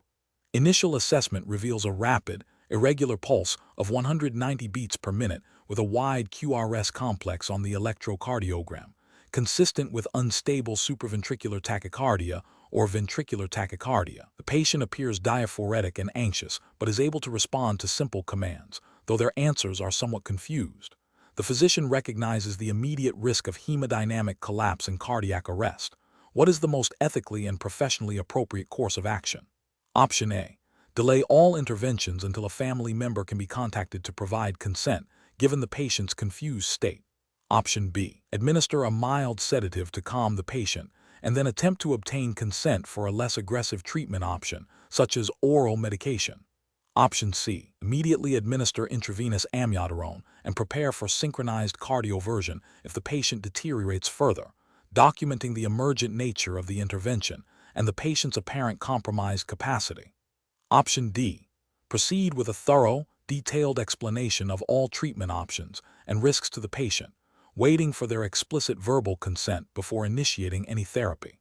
Initial assessment reveals a rapid, irregular pulse of 190 beats per minute with a wide QRS complex on the electrocardiogram, consistent with unstable supraventricular tachycardia or ventricular tachycardia. The patient appears diaphoretic and anxious, but is able to respond to simple commands, though their answers are somewhat confused. The physician recognizes the immediate risk of hemodynamic collapse and cardiac arrest. What is the most ethically and professionally appropriate course of action? Option A. Delay all interventions until a family member can be contacted to provide consent, given the patient's confused state. Option B. Administer a mild sedative to calm the patient, and then attempt to obtain consent for a less aggressive treatment option, such as oral medication. Option C. Immediately administer intravenous amiodarone and prepare for synchronized cardioversion if the patient deteriorates further, documenting the emergent nature of the intervention and the patient's apparent compromised capacity. Option D. Proceed with a thorough, detailed explanation of all treatment options and risks to the patient, waiting for their explicit verbal consent before initiating any therapy.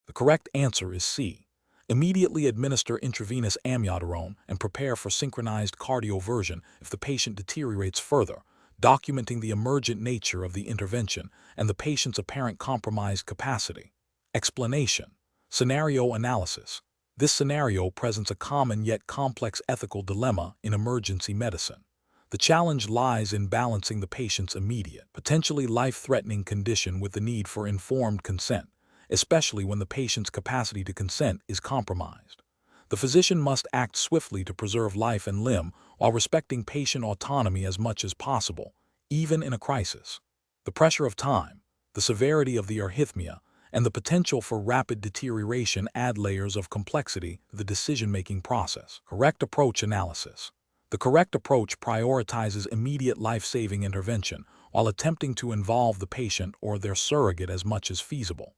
The correct answer is C. Immediately administer intravenous amiodarone and prepare for synchronized cardioversion if the patient deteriorates further, documenting the emergent nature of the intervention and the patient's apparent compromised capacity. Explanation. Scenario analysis. This scenario presents a common yet complex ethical dilemma in emergency medicine. The challenge lies in balancing the patient's immediate, potentially life-threatening condition with the need for informed consent, especially when the patient's capacity to consent is compromised. The physician must act swiftly to preserve life and limb while respecting patient autonomy as much as possible, even in a crisis. The pressure of time, the severity of the arrhythmia, and the potential for rapid deterioration add layers of complexity to the decision-making process. Correct approach analysis. The correct approach prioritizes immediate life-saving intervention while attempting to involve the patient or their surrogate as much as feasible.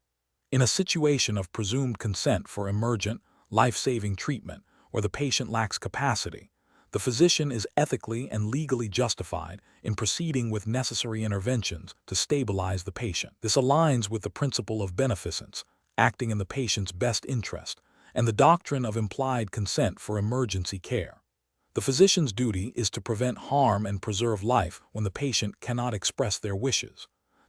In a situation of presumed consent for emergent, life-saving treatment where the patient lacks capacity, the physician is ethically and legally justified in proceeding with necessary interventions to stabilize the patient. This aligns with the principle of beneficence, acting in the patient's best interest, and the doctrine of implied consent for emergency care. The physician's duty is to prevent harm and preserve life when the patient cannot express their wishes.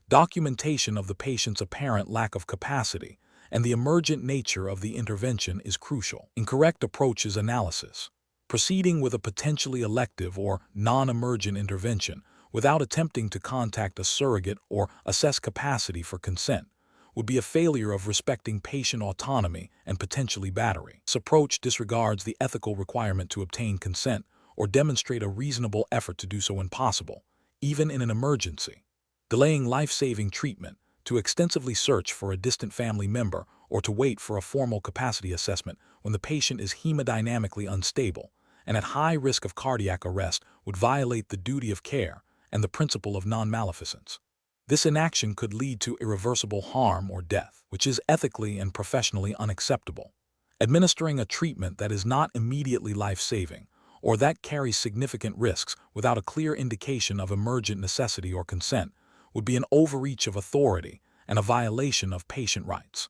Documentation of the patient's apparent lack of capacity and the emergent nature of the intervention is crucial. Incorrect approaches analysis. Proceeding with a potentially elective or non-emergent intervention without attempting to contact a surrogate or assess capacity for consent would be a failure of respecting patient autonomy and potentially battery. This approach disregards the ethical requirement to obtain consent or demonstrate a reasonable effort to do so when possible, even in an emergency. Delaying life-saving treatment, to extensively search for a distant family member, or to wait for a formal capacity assessment when the patient is hemodynamically unstable and at high risk of cardiac arrest would violate the duty of care and the principle of non-maleficence. This inaction could lead to irreversible harm or death, which is ethically and professionally unacceptable. Administering a treatment that is not immediately life-saving or that carries significant risks without a clear indication of emergent necessity or consent would be an overreach of authority and a violation of patient rights.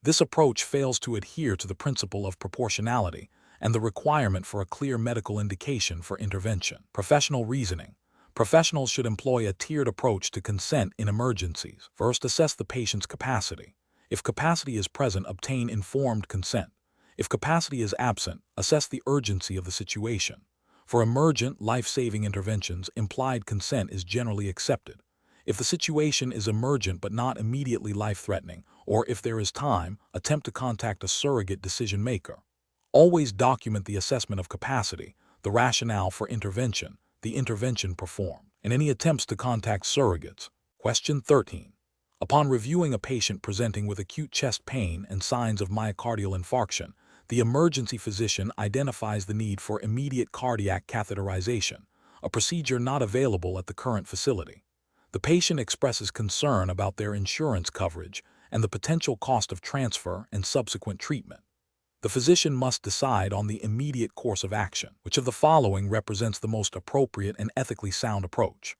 This approach fails to adhere to the principle of proportionality and the requirement for a clear medical indication for intervention. Professional reasoning. Professionals should employ a tiered approach to consent in emergencies. First, assess the patient's capacity. If capacity is present, obtain informed consent. If capacity is absent, assess the urgency of the situation. For emergent, life-saving interventions, implied consent is generally accepted. If the situation is emergent but not immediately life-threatening, or if there is time, attempt to contact a surrogate decision-maker. Always document the assessment of capacity, the rationale for intervention, the intervention performed, and any attempts to contact surrogates. Question 13. Upon reviewing a patient presenting with acute chest pain and signs of myocardial infarction, the emergency physician identifies the need for immediate cardiac catheterization, a procedure not available at the current facility. The patient expresses concern about their insurance coverage and the potential cost of transfer and subsequent treatment. The physician must decide on the immediate course of action. Which of the following represents the most appropriate and ethically sound approach?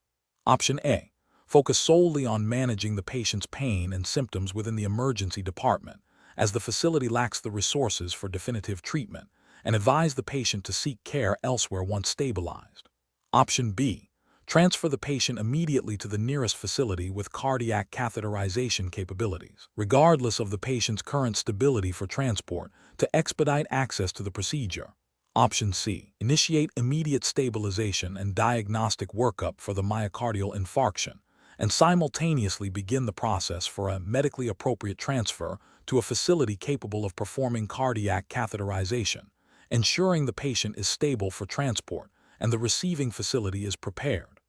Option A. Focus solely on managing the patient's pain and symptoms within the emergency department, as the facility lacks the resources for definitive treatment, and advise the patient to seek care elsewhere once stabilized. Option B. Transfer the patient immediately to the nearest facility with cardiac catheterization capabilities, regardless of the patient's current stability for transport, to expedite access to the procedure. Option C. Initiate immediate stabilization and diagnostic workup for the myocardial infarction, and simultaneously begin the process for a medically appropriate transfer to a facility capable of performing cardiac catheterization, ensuring the patient is stable for transport and the receiving facility is prepared.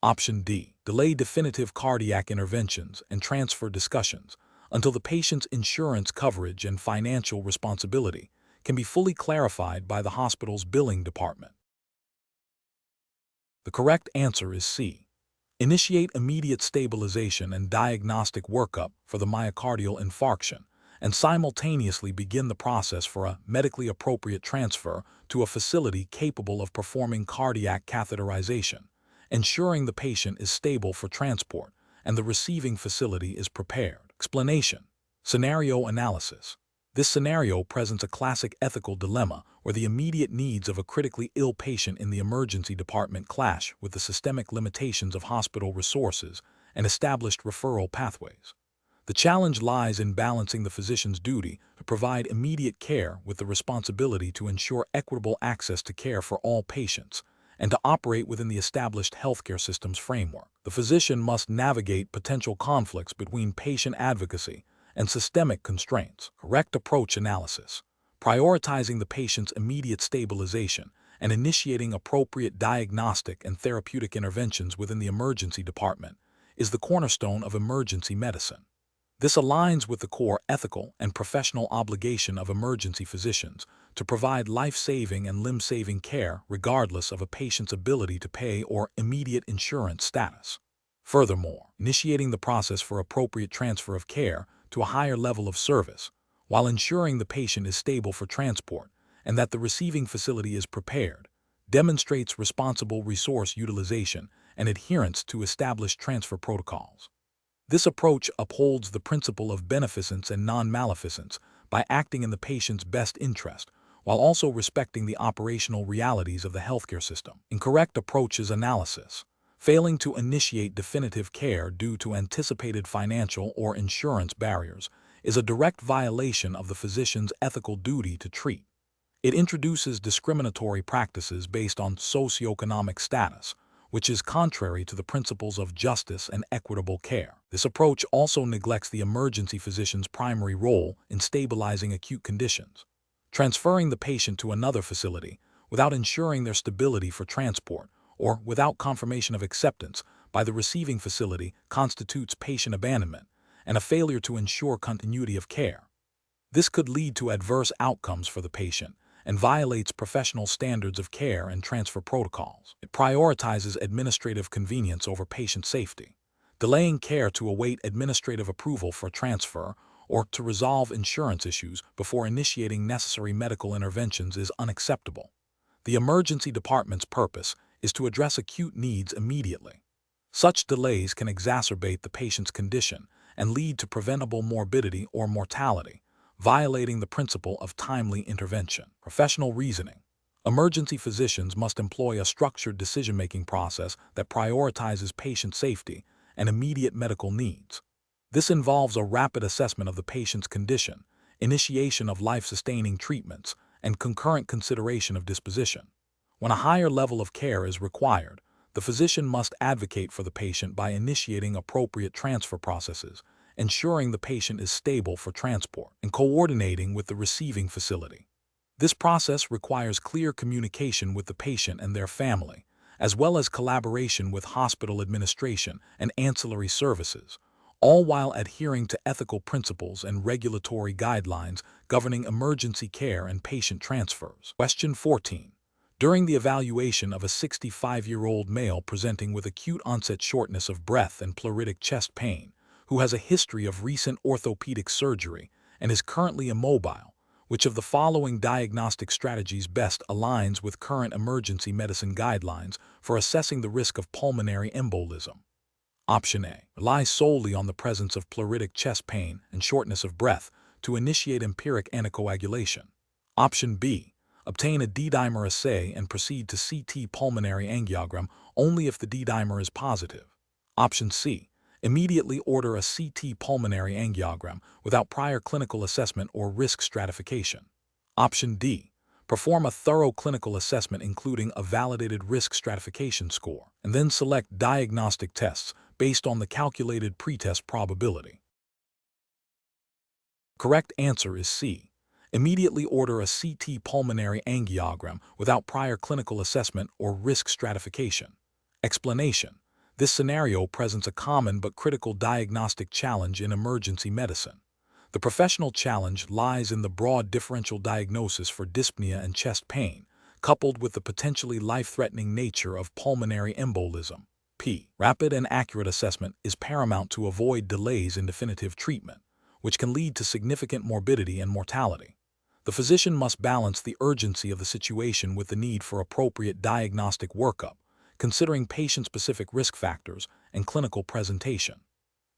Option D. Delay definitive cardiac interventions and transfer discussions until the patient's insurance coverage and financial responsibility can be fully clarified by the hospital's billing department. The correct answer is C. Initiate immediate stabilization and diagnostic workup for the myocardial infarction and simultaneously begin the process for a medically appropriate transfer to a facility capable of performing cardiac catheterization, ensuring the patient is stable for transport and the receiving facility is prepared. Explanation. Scenario analysis. This scenario presents a classic ethical dilemma where the immediate needs of a critically ill patient in the emergency department clash with the systemic limitations of hospital resources and established referral pathways. The challenge lies in balancing the physician's duty to provide immediate care with the responsibility to ensure equitable access to care for all patients and to operate within the established healthcare system's framework. The physician must navigate potential conflicts between patient advocacy and systemic constraints. Correct approach analysis. Prioritizing the patient's immediate stabilization and initiating appropriate diagnostic and therapeutic interventions within the emergency department is the cornerstone of emergency medicine. This aligns with the core ethical and professional obligation of emergency physicians to provide life-saving and limb-saving care regardless of a patient's ability to pay or immediate insurance status. Furthermore, initiating the process for appropriate transfer of care to a higher level of service, while ensuring the patient is stable for transport and that the receiving facility is prepared, demonstrates responsible resource utilization and adherence to established transfer protocols. This approach upholds the principle of beneficence and non-maleficence by acting in the patient's best interest, while also respecting the operational realities of the healthcare system. Incorrect approach is analysis. Failing to initiate definitive care due to anticipated financial or insurance barriers is a direct violation of the physician's ethical duty to treat. It introduces discriminatory practices based on socioeconomic status, which is contrary to the principles of justice and equitable care. This approach also neglects the emergency physician's primary role in stabilizing acute conditions. Transferring the patient to another facility without ensuring their stability for transport or without confirmation of acceptance by the receiving facility constitutes patient abandonment and a failure to ensure continuity of care. This could lead to adverse outcomes for the patient and violates professional standards of care and transfer protocols. It prioritizes administrative convenience over patient safety. Delaying care to await administrative approval for transfer or to resolve insurance issues before initiating necessary medical interventions is unacceptable. The emergency department's purpose is to address acute needs immediately. Such delays can exacerbate the patient's condition and lead to preventable morbidity or mortality, violating the principle of timely intervention. Professional reasoning. Emergency physicians must employ a structured decision-making process that prioritizes patient safety and immediate medical needs. This involves a rapid assessment of the patient's condition, initiation of life-sustaining treatments, and concurrent consideration of disposition. When a higher level of care is required, the physician must advocate for the patient by initiating appropriate transfer processes, ensuring the patient is stable for transport, and coordinating with the receiving facility. This process requires clear communication with the patient and their family, as well as collaboration with hospital administration and ancillary services, all while adhering to ethical principles and regulatory guidelines governing emergency care and patient transfers. Question 14. During the evaluation of a 65-year-old male presenting with acute onset shortness of breath and pleuritic chest pain, who has a history of recent orthopedic surgery and is currently immobile, which of the following diagnostic strategies best aligns with current emergency medicine guidelines for assessing the risk of pulmonary embolism? Option A. Rely solely on the presence of pleuritic chest pain and shortness of breath to initiate empiric anticoagulation. Option B. Obtain a D-dimer assay and proceed to CT pulmonary angiogram only if the D-dimer is positive. Option C. Immediately order a CT pulmonary angiogram without prior clinical assessment or risk stratification. Option D. Perform a thorough clinical assessment including a validated risk stratification score, and then select diagnostic tests based on the calculated pretest probability. Correct answer is C. Immediately order a CT pulmonary angiogram without prior clinical assessment or risk stratification. Explanation. This scenario presents a common but critical diagnostic challenge in emergency medicine. The professional challenge lies in the broad differential diagnosis for dyspnea and chest pain, coupled with the potentially life-threatening nature of pulmonary embolism. Rapid and accurate assessment is paramount to avoid delays in definitive treatment, which can lead to significant morbidity and mortality. The physician must balance the urgency of the situation with the need for appropriate diagnostic workup, considering patient-specific risk factors and clinical presentation.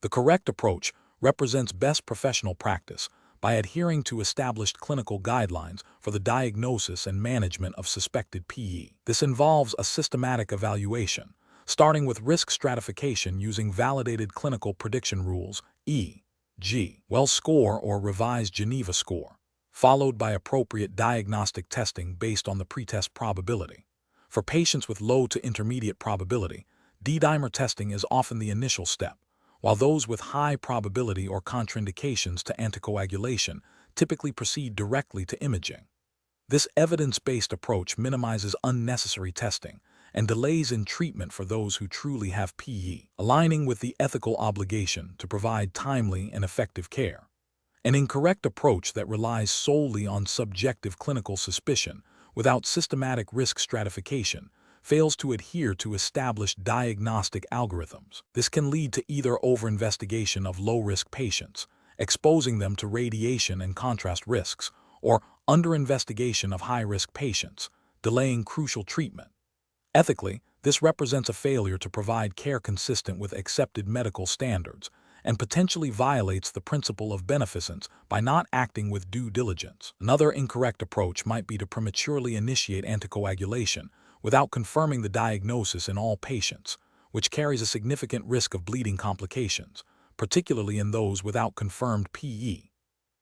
The correct approach represents best professional practice by adhering to established clinical guidelines for the diagnosis and management of suspected PE. This involves a systematic evaluation, starting with risk stratification using validated clinical prediction rules, e.g., Wells score or revised Geneva score, followed by appropriate diagnostic testing based on the pretest probability. For patients with low to intermediate probability, D-dimer testing is often the initial step, while those with high probability or contraindications to anticoagulation typically proceed directly to imaging. This evidence-based approach minimizes unnecessary testing and delays in treatment for those who truly have PE, aligning with the ethical obligation to provide timely and effective care. An incorrect approach that relies solely on subjective clinical suspicion without systematic risk stratification fails to adhere to established diagnostic algorithms. This can lead to either over-investigation of low-risk patients, exposing them to radiation and contrast risks, or under-investigation of high-risk patients, delaying crucial treatment. Ethically, this represents a failure to provide care consistent with accepted medical standards and potentially violates the principle of beneficence by not acting with due diligence. Another incorrect approach might be to prematurely initiate anticoagulation without confirming the diagnosis in all patients, which carries a significant risk of bleeding complications, particularly in those without confirmed PE.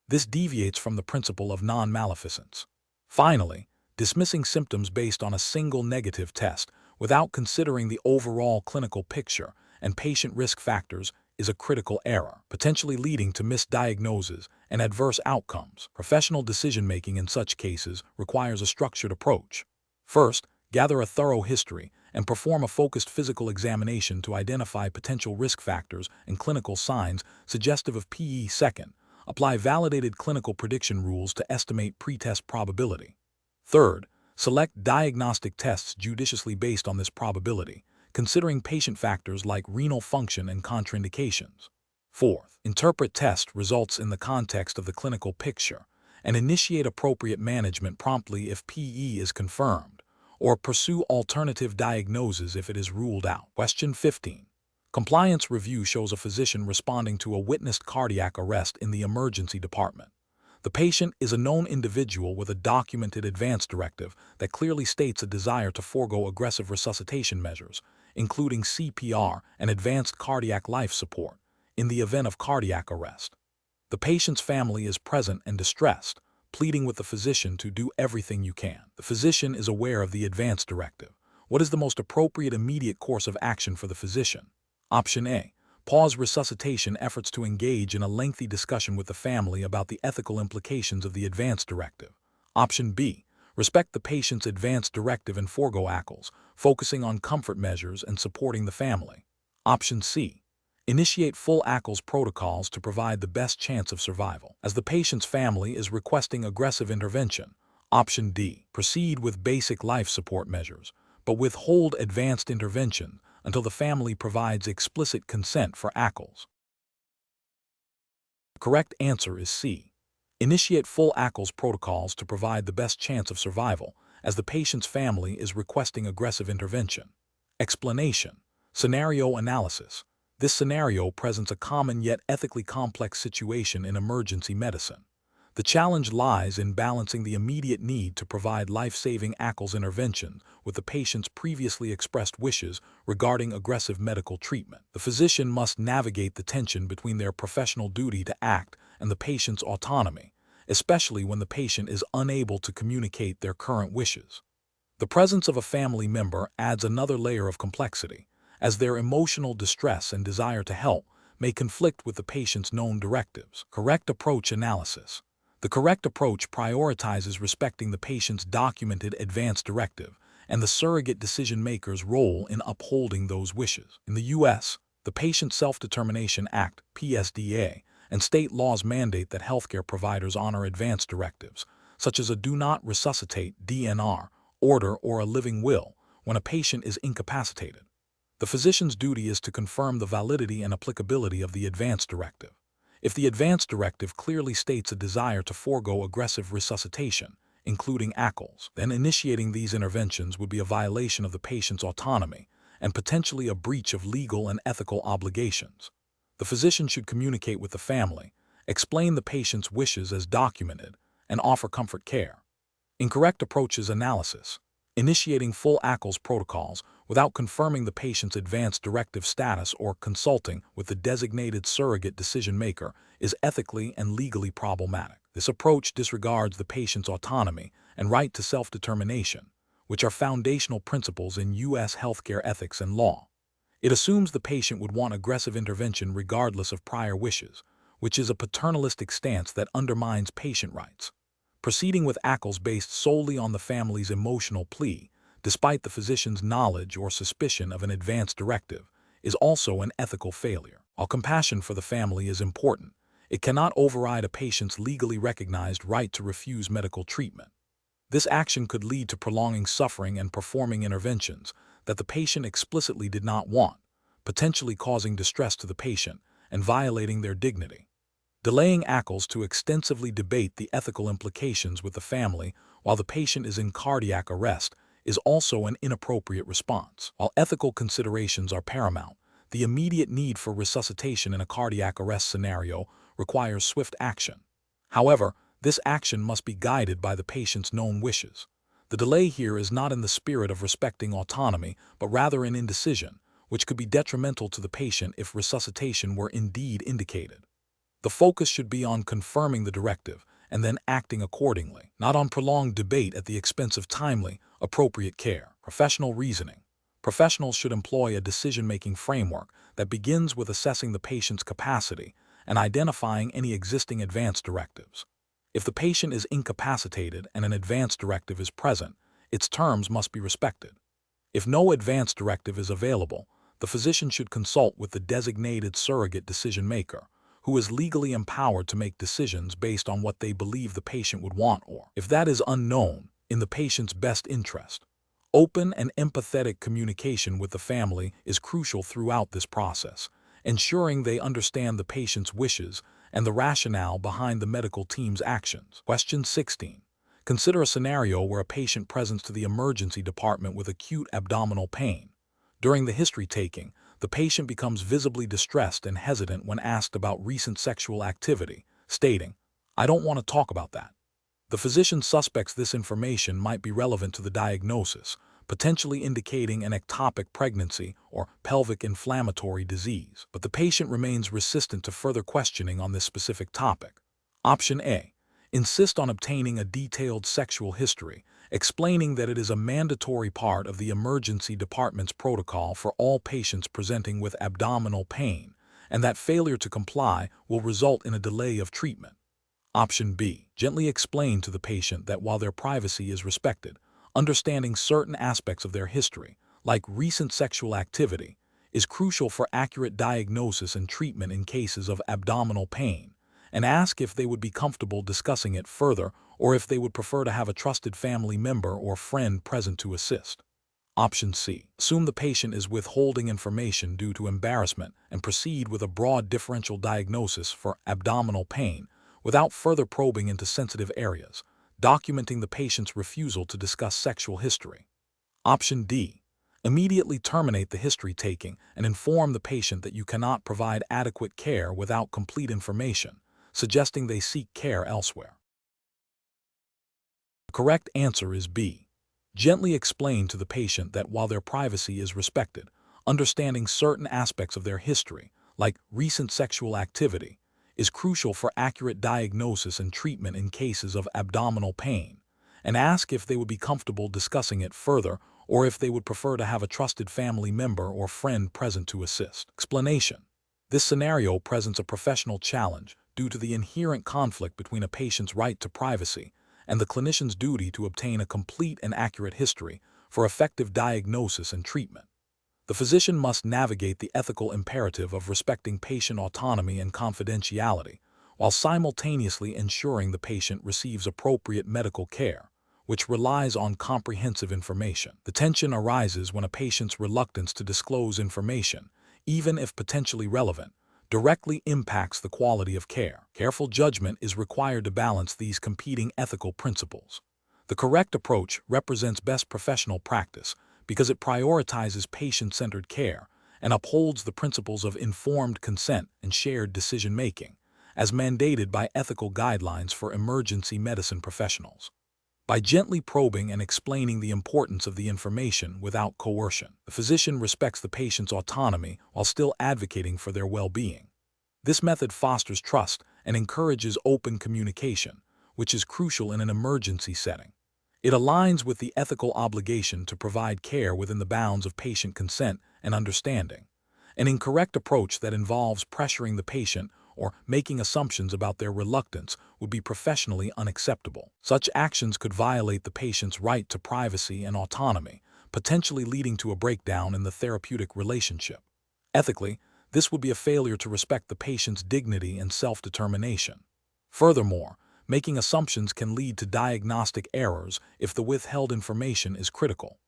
This deviates from the principle of non-maleficence. Finally, dismissing symptoms based on a single negative test without considering the overall clinical picture and patient risk factors is a critical error, potentially leading to misdiagnoses and adverse outcomes. Professional decision-making in such cases requires a structured approach. First, gather a thorough history and perform a focused physical examination to identify potential risk factors and clinical signs suggestive of PE. Second, apply validated clinical prediction rules to estimate pretest probability. Third, select diagnostic tests judiciously based on this probability, considering patient factors like renal function and contraindications. Fourth, interpret test results in the context of the clinical picture and initiate appropriate management promptly if PE is confirmed, or pursue alternative diagnoses if it is ruled out. Question 15. Compliance review shows a physician responding to a witnessed cardiac arrest in the emergency department. The patient is a known individual with a documented advance directive that clearly states a desire to forego aggressive resuscitation measures, including CPR and advanced cardiac life support, in the event of cardiac arrest. The patient's family is present and distressed, pleading with the physician to do everything you can. The physician is aware of the advance directive. What is the most appropriate immediate course of action for the physician? Option A. Pause resuscitation efforts to engage in a lengthy discussion with the family about the ethical implications of the advance directive. Option B. Respect the patient's advance directive and forego ACLs, focusing on comfort measures and supporting the family. Option C. Initiate full ACLs protocols to provide the best chance of survival, as the patient's family is requesting aggressive intervention. Option D. Proceed with basic life support measures, but withhold advanced intervention until the family provides explicit consent for ACLs. The correct answer is C. Initiate full ACLs protocols to provide the best chance of survival, as the patient's family is requesting aggressive intervention. Explanation. Scenario analysis. This scenario presents a common yet ethically complex situation in emergency medicine. The challenge lies in balancing the immediate need to provide life-saving ACLs intervention with the patient's previously expressed wishes regarding aggressive medical treatment. The physician must navigate the tension between their professional duty to act and the patient's autonomy, especially when the patient is unable to communicate their current wishes. The presence of a family member adds another layer of complexity, as their emotional distress and desire to help may conflict with the patient's known directives. Correct approach analysis. The correct approach prioritizes respecting the patient's documented advance directive and the surrogate decision-maker's role in upholding those wishes. In the U.S., the Patient Self-Determination Act, PSDA, and state laws mandate that healthcare providers honor advance directives, such as a do not resuscitate (DNR) order or a living will when a patient is incapacitated. The physician's duty is to confirm the validity and applicability of the advance directive. If the advance directive clearly states a desire to forego aggressive resuscitation, including ACLs, then initiating these interventions would be a violation of the patient's autonomy and potentially a breach of legal and ethical obligations. The physician should communicate with the family, explain the patient's wishes as documented, and offer comfort care. Incorrect approaches analysis. Initiating full ACLs protocols without confirming the patient's advance directive status or consulting with the designated surrogate decision-maker is ethically and legally problematic. This approach disregards the patient's autonomy and right to self-determination, which are foundational principles in U.S. healthcare ethics and law. It assumes the patient would want aggressive intervention regardless of prior wishes, which is a paternalistic stance that undermines patient rights. Proceeding with ACLs based solely on the family's emotional plea, despite the physician's knowledge or suspicion of an advance directive, is also an ethical failure. While compassion for the family is important, it cannot override a patient's legally recognized right to refuse medical treatment. This action could lead to prolonging suffering and performing interventions that the patient explicitly did not want, potentially causing distress to the patient and violating their dignity. Delaying ACLs to extensively debate the ethical implications with the family while the patient is in cardiac arrest is also an inappropriate response. While ethical considerations are paramount, the immediate need for resuscitation in a cardiac arrest scenario requires swift action. However, this action must be guided by the patient's known wishes. The delay here is not in the spirit of respecting autonomy, but rather in indecision, which could be detrimental to the patient if resuscitation were indeed indicated. The focus should be on confirming the directive and then acting accordingly, not on prolonged debate at the expense of timely, appropriate care. Professional reasoning. Professionals should employ a decision-making framework that begins with assessing the patient's capacity and identifying any existing advance directives. If the patient is incapacitated and an advance directive is present, its terms must be respected. If no advance directive is available, the physician should consult with the designated surrogate decision-maker, who is legally empowered to make decisions based on what they believe the patient would want or, if that is unknown, in the patient's best interest. Open and empathetic communication with the family is crucial throughout this process, ensuring they understand the patient's wishes and the rationale behind the medical team's actions. Question 16. Consider a scenario where a patient presents to the emergency department with acute abdominal pain. During the history taking, the patient becomes visibly distressed and hesitant when asked about recent sexual activity, stating, "I don't want to talk about that." The physician suspects this information might be relevant to the diagnosis, potentially indicating an ectopic pregnancy or pelvic inflammatory disease, but the patient remains resistant to further questioning on this specific topic. Option A. Insist on obtaining a detailed sexual history, explaining that it is a mandatory part of the emergency department's protocol for all patients presenting with abdominal pain, and that failure to comply will result in a delay of treatment. Option B. Gently explain to the patient that while their privacy is respected, understanding certain aspects of their history, like recent sexual activity, is crucial for accurate diagnosis and treatment in cases of abdominal pain, and ask if they would be comfortable discussing it further or if they would prefer to have a trusted family member or friend present to assist. Option C. Assume the patient is withholding information due to embarrassment and proceed with a broad differential diagnosis for abdominal pain without further probing into sensitive areas, documenting the patient's refusal to discuss sexual history. Option D. Immediately terminate the history taking and inform the patient that you cannot provide adequate care without complete information, suggesting they seek care elsewhere. The correct answer is B. Gently explain to the patient that while their privacy is respected, understanding certain aspects of their history, like recent sexual activity, is crucial for accurate diagnosis and treatment in cases of abdominal pain, and ask if they would be comfortable discussing it further or if they would prefer to have a trusted family member or friend present to assist. Explanation. This scenario presents a professional challenge due to the inherent conflict between a patient's right to privacy and the clinician's duty to obtain a complete and accurate history for effective diagnosis and treatment. The physician must navigate the ethical imperative of respecting patient autonomy and confidentiality, while simultaneously ensuring the patient receives appropriate medical care, which relies on comprehensive information. The tension arises when a patient's reluctance to disclose information, even if potentially relevant, directly impacts the quality of care. Careful judgment is required to balance these competing ethical principles. The correct approach represents best professional practice because it prioritizes patient-centered care and upholds the principles of informed consent and shared decision-making, as mandated by ethical guidelines for emergency medicine professionals. By gently probing and explaining the importance of the information without coercion, the physician respects the patient's autonomy while still advocating for their well-being. This method fosters trust and encourages open communication, which is crucial in an emergency setting. It aligns with the ethical obligation to provide care within the bounds of patient consent and understanding. An incorrect approach that involves pressuring the patient or making assumptions about their reluctance would be professionally unacceptable. Such actions could violate the patient's right to privacy and autonomy, potentially leading to a breakdown in the therapeutic relationship. Ethically, this would be a failure to respect the patient's dignity and self-determination. Furthermore, making assumptions can lead to diagnostic errors if the withheld information is critical.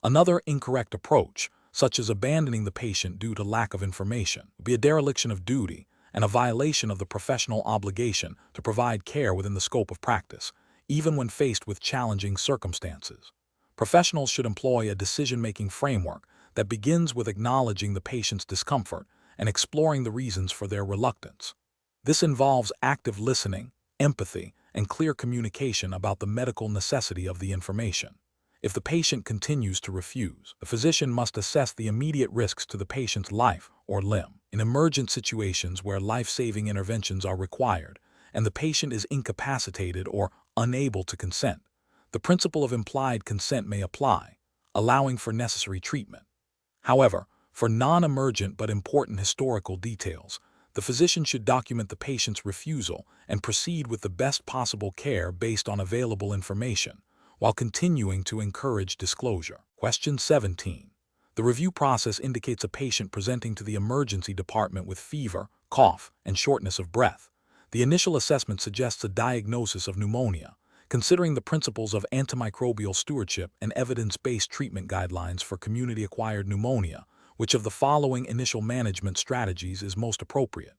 Another incorrect approach, such as abandoning the patient due to lack of information, would be a dereliction of duty and a violation of the professional obligation to provide care within the scope of practice, even when faced with challenging circumstances. Professionals should employ a decision-making framework that begins with acknowledging the patient's discomfort and exploring the reasons for their reluctance. This involves active listening, empathy, and clear communication about the medical necessity of the information. If the patient continues to refuse, the physician must assess the immediate risks to the patient's life or limb. In emergent situations where life-saving interventions are required and the patient is incapacitated or unable to consent, the principle of implied consent may apply, allowing for necessary treatment. However, for non-emergent but important historical details, the physician should document the patient's refusal and proceed with the best possible care based on available information, while continuing to encourage disclosure. Question 17. The review process indicates a patient presenting to the emergency department with fever, cough, and shortness of breath. The initial assessment suggests a diagnosis of pneumonia, considering the principles of antimicrobial stewardship and evidence-based treatment guidelines for community-acquired pneumonia. Which of the following initial management strategies is most appropriate?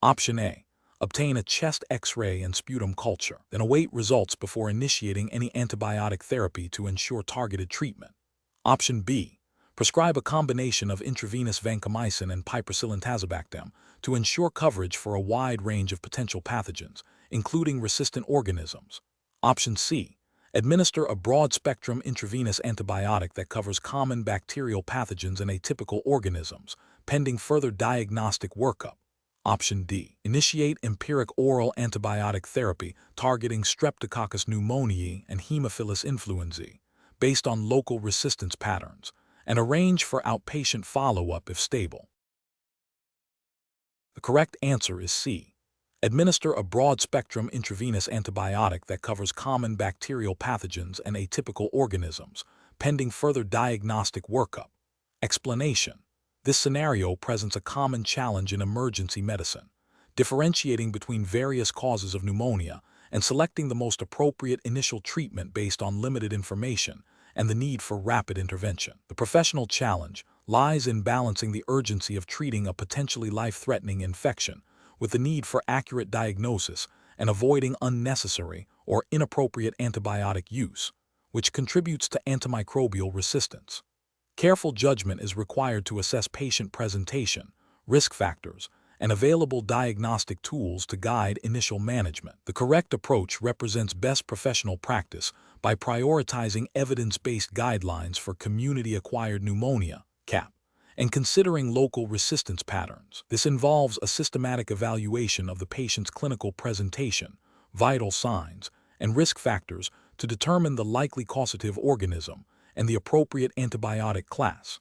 Option A. Obtain a chest X-ray and sputum culture, then await results before initiating any antibiotic therapy to ensure targeted treatment. Option B. Prescribe a combination of intravenous vancomycin and piperacillin tazobactam to ensure coverage for a wide range of potential pathogens, including resistant organisms. Option C. Administer a broad-spectrum intravenous antibiotic that covers common bacterial pathogens and atypical organisms, pending further diagnostic workup. Option D. Initiate empiric oral antibiotic therapy targeting Streptococcus pneumoniae and Haemophilus influenzae, based on local resistance patterns, and arrange for outpatient follow-up if stable. The correct answer is C. Administer a broad-spectrum intravenous antibiotic that covers common bacterial pathogens and atypical organisms, pending further diagnostic workup. Explanation. This scenario presents a common challenge in emergency medicine, differentiating between various causes of pneumonia and selecting the most appropriate initial treatment based on limited information and the need for rapid intervention. The professional challenge lies in balancing the urgency of treating a potentially life-threatening infection with the need for accurate diagnosis and avoiding unnecessary or inappropriate antibiotic use, which contributes to antimicrobial resistance. Careful judgment is required to assess patient presentation, risk factors, and available diagnostic tools to guide initial management. The correct approach represents best professional practice by prioritizing evidence-based guidelines for community-acquired pneumonia, CAP, and considering local resistance patterns. This involves a systematic evaluation of the patient's clinical presentation, vital signs, and risk factors to determine the likely causative organism and the appropriate antibiotic class.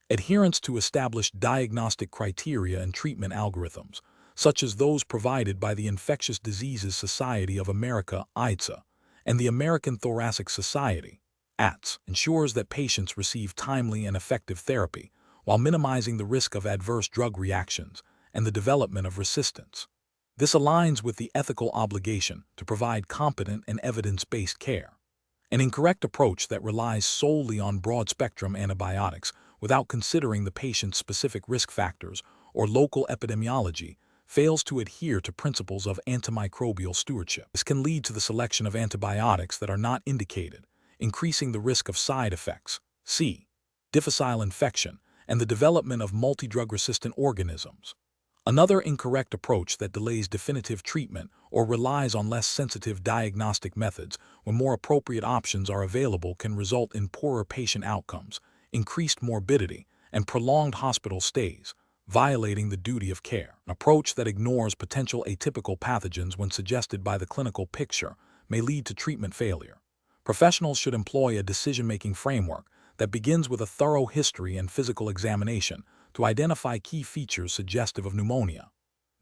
Adherence to established diagnostic criteria and treatment algorithms, such as those provided by the Infectious Diseases Society of America (IDSA) and the American Thoracic Society ATS, ensures that patients receive timely and effective therapy while minimizing the risk of adverse drug reactions and the development of resistance. This aligns with the ethical obligation to provide competent and evidence-based care. An incorrect approach that relies solely on broad-spectrum antibiotics without considering the patient's specific risk factors or local epidemiology fails to adhere to principles of antimicrobial stewardship. This can lead to the selection of antibiotics that are not indicated, increasing the risk of side effects, C. difficile infection, and the development of multi-drug-resistant organisms. Another incorrect approach that delays definitive treatment or relies on less sensitive diagnostic methods when more appropriate options are available can result in poorer patient outcomes, increased morbidity, and prolonged hospital stays, violating the duty of care. An approach that ignores potential atypical pathogens when suggested by the clinical picture may lead to treatment failure. Professionals should employ a decision-making framework that begins with a thorough history and physical examination to identify key features suggestive of pneumonia.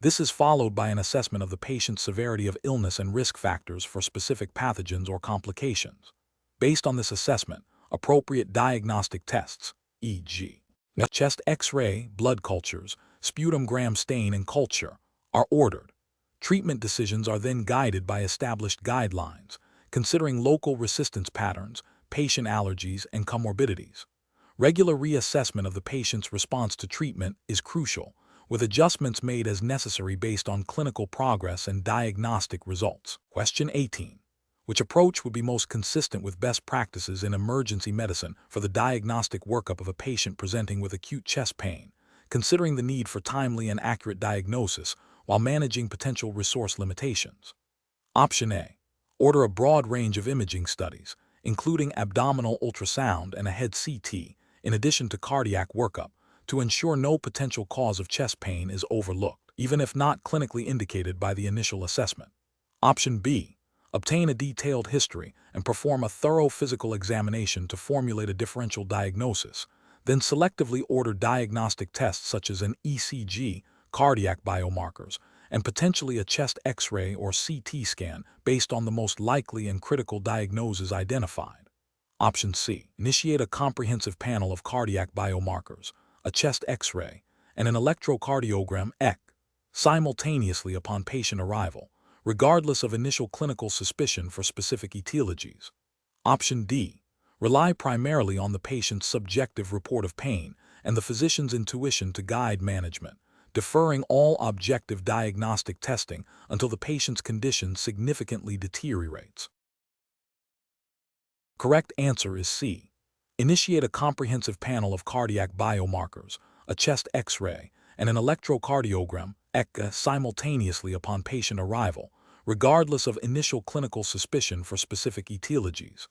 This is followed by an assessment of the patient's severity of illness and risk factors for specific pathogens or complications. Based on this assessment, appropriate diagnostic tests, e.g., chest X-ray, blood cultures, sputum gram stain, and culture, are ordered. Treatment decisions are then guided by established guidelines, considering local resistance patterns, patient allergies, and comorbidities. Regular reassessment of the patient's response to treatment is crucial, with adjustments made as necessary based on clinical progress and diagnostic results. Question 18. Which approach would be most consistent with best practices in emergency medicine for the diagnostic workup of a patient presenting with acute chest pain, considering the need for timely and accurate diagnosis while managing potential resource limitations? Option A. Order a broad range of imaging studies, including abdominal ultrasound and a head CT, in addition to cardiac workup, to ensure no potential cause of chest pain is overlooked, even if not clinically indicated by the initial assessment. Option B. Obtain a detailed history and perform a thorough physical examination to formulate a differential diagnosis, then selectively order diagnostic tests such as an ECG, cardiac biomarkers, and potentially a chest X-ray or CT scan based on the most likely and critical diagnoses identified. Option C. Initiate a comprehensive panel of cardiac biomarkers, a chest X-ray, and an electrocardiogram (ECG) simultaneously upon patient arrival, regardless of initial clinical suspicion for specific etiologies. Option D. Rely primarily on the patient's subjective report of pain and the physician's intuition to guide management, deferring all objective diagnostic testing until the patient's condition significantly deteriorates. Correct answer is C. Initiate a comprehensive panel of cardiac biomarkers, a chest X-ray, and an electrocardiogram (ECG) simultaneously upon patient arrival, regardless of initial clinical suspicion for specific etiologies.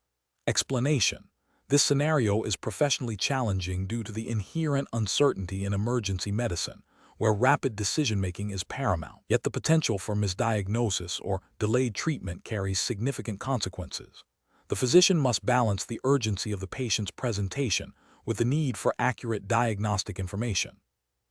Explanation: this scenario is professionally challenging due to the inherent uncertainty in emergency medicine, where rapid decision-making is paramount, yet the potential for misdiagnosis or delayed treatment carries significant consequences. The physician must balance the urgency of the patient's presentation with the need for accurate diagnostic information.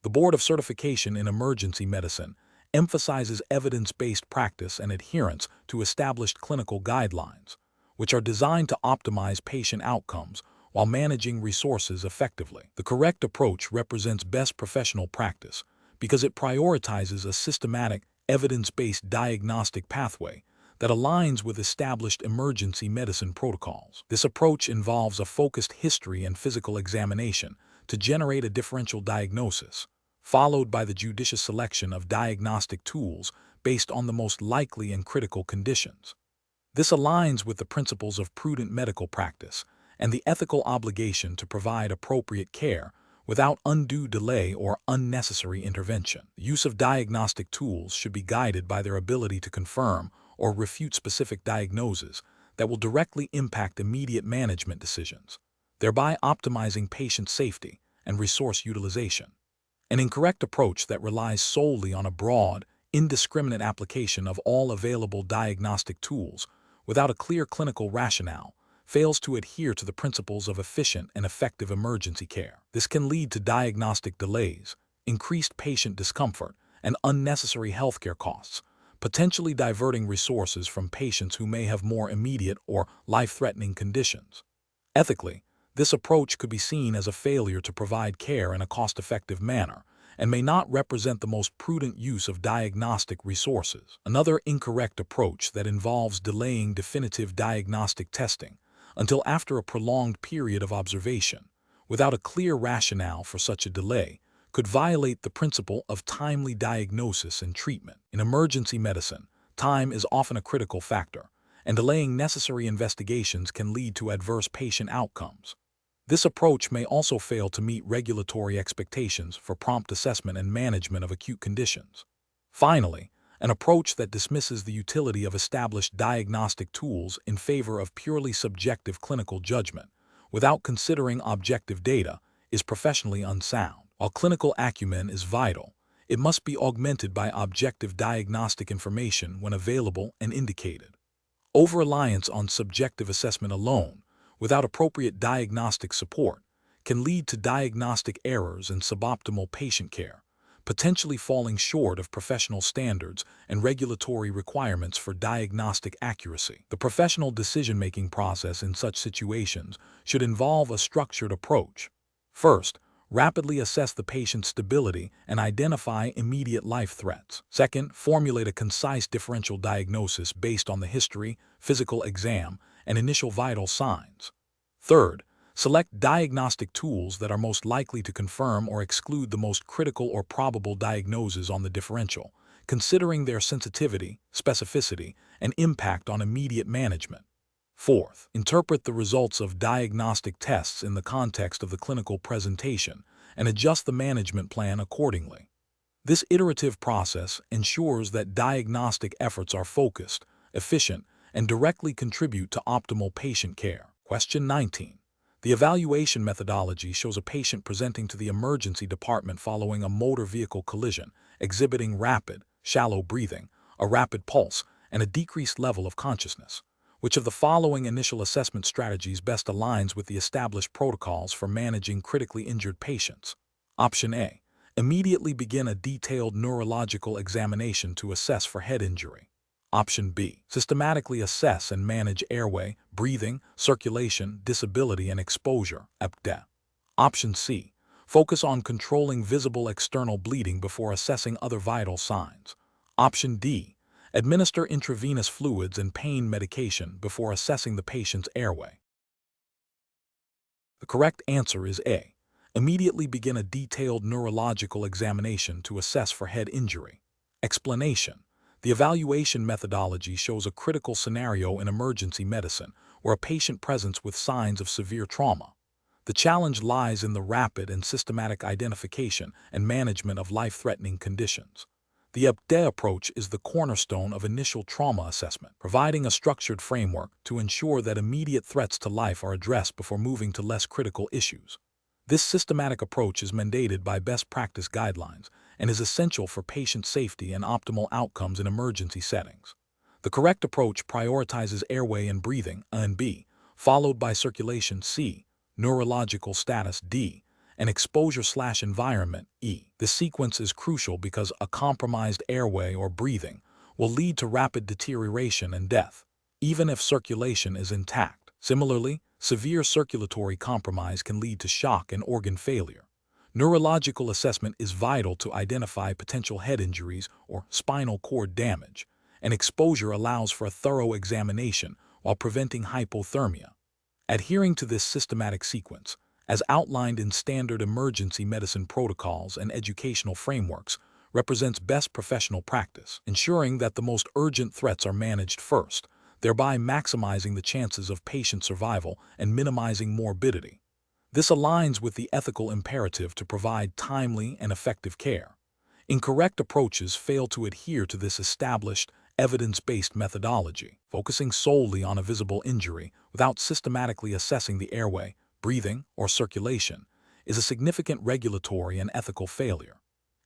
The Board of Certification in Emergency Medicine emphasizes evidence-based practice and adherence to established clinical guidelines, which are designed to optimize patient outcomes while managing resources effectively. The correct approach represents best professional practice because it prioritizes a systematic, evidence-based diagnostic pathway that aligns with established emergency medicine protocols. This approach involves a focused history and physical examination to generate a differential diagnosis, followed by the judicious selection of diagnostic tools based on the most likely and critical conditions. This aligns with the principles of prudent medical practice and the ethical obligation to provide appropriate care without undue delay or unnecessary intervention. The use of diagnostic tools should be guided by their ability to confirm or refute specific diagnoses that will directly impact immediate management decisions, thereby optimizing patient safety and resource utilization. An incorrect approach that relies solely on a broad, indiscriminate application of all available diagnostic tools without a clear clinical rationale fails to adhere to the principles of efficient and effective emergency care. This can lead to diagnostic delays, increased patient discomfort, and unnecessary healthcare costs, potentially diverting resources from patients who may have more immediate or life-threatening conditions. Ethically, this approach could be seen as a failure to provide care in a cost-effective manner and may not represent the most prudent use of diagnostic resources. Another incorrect approach that involves delaying definitive diagnostic testing until after a prolonged period of observation, without a clear rationale for such a delay, could violate the principle of timely diagnosis and treatment. In emergency medicine, time is often a critical factor, and delaying necessary investigations can lead to adverse patient outcomes. This approach may also fail to meet regulatory expectations for prompt assessment and management of acute conditions. Finally, an approach that dismisses the utility of established diagnostic tools in favor of purely subjective clinical judgment, without considering objective data, is professionally unsound. While clinical acumen is vital, it must be augmented by objective diagnostic information when available and indicated. Over-reliance on subjective assessment alone, without appropriate diagnostic support, can lead to diagnostic errors and suboptimal patient care, potentially falling short of professional standards and regulatory requirements for diagnostic accuracy. The professional decision-making process in such situations should involve a structured approach. First, rapidly assess the patient's stability and identify immediate life threats. Second, formulate a concise differential diagnosis based on the history, physical exam, and initial vital signs. Third, select diagnostic tools that are most likely to confirm or exclude the most critical or probable diagnoses on the differential, considering their sensitivity, specificity, and impact on immediate management. Fourth, interpret the results of diagnostic tests in the context of the clinical presentation and adjust the management plan accordingly. This iterative process ensures that diagnostic efforts are focused, efficient, and directly contribute to optimal patient care. Question 19. The evaluation methodology shows a patient presenting to the emergency department following a motor vehicle collision, exhibiting rapid, shallow breathing, a rapid pulse, and a decreased level of consciousness. Which of the following initial assessment strategies best aligns with the established protocols for managing critically injured patients? Option A. Immediately begin a detailed neurological examination to assess for head injury. Option B. Systematically assess and manage airway, breathing, circulation, disability, and exposure. Option C. Focus on controlling visible external bleeding before assessing other vital signs. Option D. Administer intravenous fluids and pain medication before assessing the patient's airway. The correct answer is A. Immediately begin a detailed neurological examination to assess for head injury. Explanation. The evaluation methodology shows a critical scenario in emergency medicine where a patient presents with signs of severe trauma. The challenge lies in the rapid and systematic identification and management of life-threatening conditions. The EBDE approach is the cornerstone of initial trauma assessment, providing a structured framework to ensure that immediate threats to life are addressed before moving to less critical issues. This systematic approach is mandated by best practice guidelines and is essential for patient safety and optimal outcomes in emergency settings. The correct approach prioritizes airway and breathing, A and B, followed by circulation, C, neurological status, D, and exposure/environment, E. This sequence is crucial because a compromised airway or breathing will lead to rapid deterioration and death, even if circulation is intact. Similarly, severe circulatory compromise can lead to shock and organ failure. Neurological assessment is vital to identify potential head injuries or spinal cord damage, and exposure allows for a thorough examination while preventing hypothermia. Adhering to this systematic sequence, as outlined in standard emergency medicine protocols and educational frameworks, represents best professional practice, ensuring that the most urgent threats are managed first, thereby maximizing the chances of patient survival and minimizing morbidity. This aligns with the ethical imperative to provide timely and effective care. Incorrect approaches fail to adhere to this established, evidence-based methodology, focusing solely on a visible injury without systematically assessing the airway, breathing, or circulation, is a significant regulatory and ethical failure.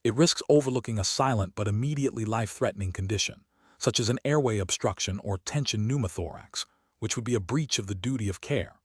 It risks overlooking a silent but immediately life-threatening condition, such as an airway obstruction or tension pneumothorax, which would be a breach of the duty of care.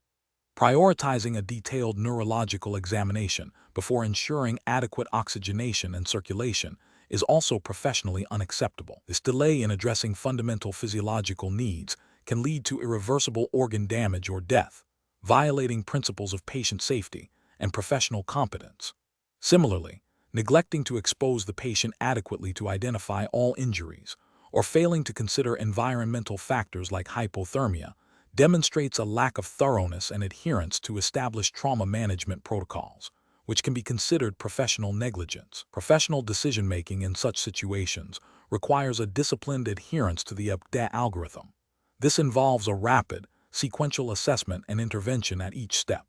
Prioritizing a detailed neurological examination before ensuring adequate oxygenation and circulation is also professionally unacceptable. This delay in addressing fundamental physiological needs can lead to irreversible organ damage or death, violating principles of patient safety and professional competence. Similarly, neglecting to expose the patient adequately to identify all injuries, or failing to consider environmental factors like hypothermia, demonstrates a lack of thoroughness and adherence to established trauma management protocols, which can be considered professional negligence. Professional decision-making in such situations requires a disciplined adherence to the UPDA algorithm. This involves a rapid, sequential assessment and intervention at each step.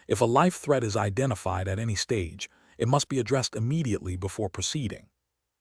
If a life threat is identified at any stage, it must be addressed immediately before proceeding.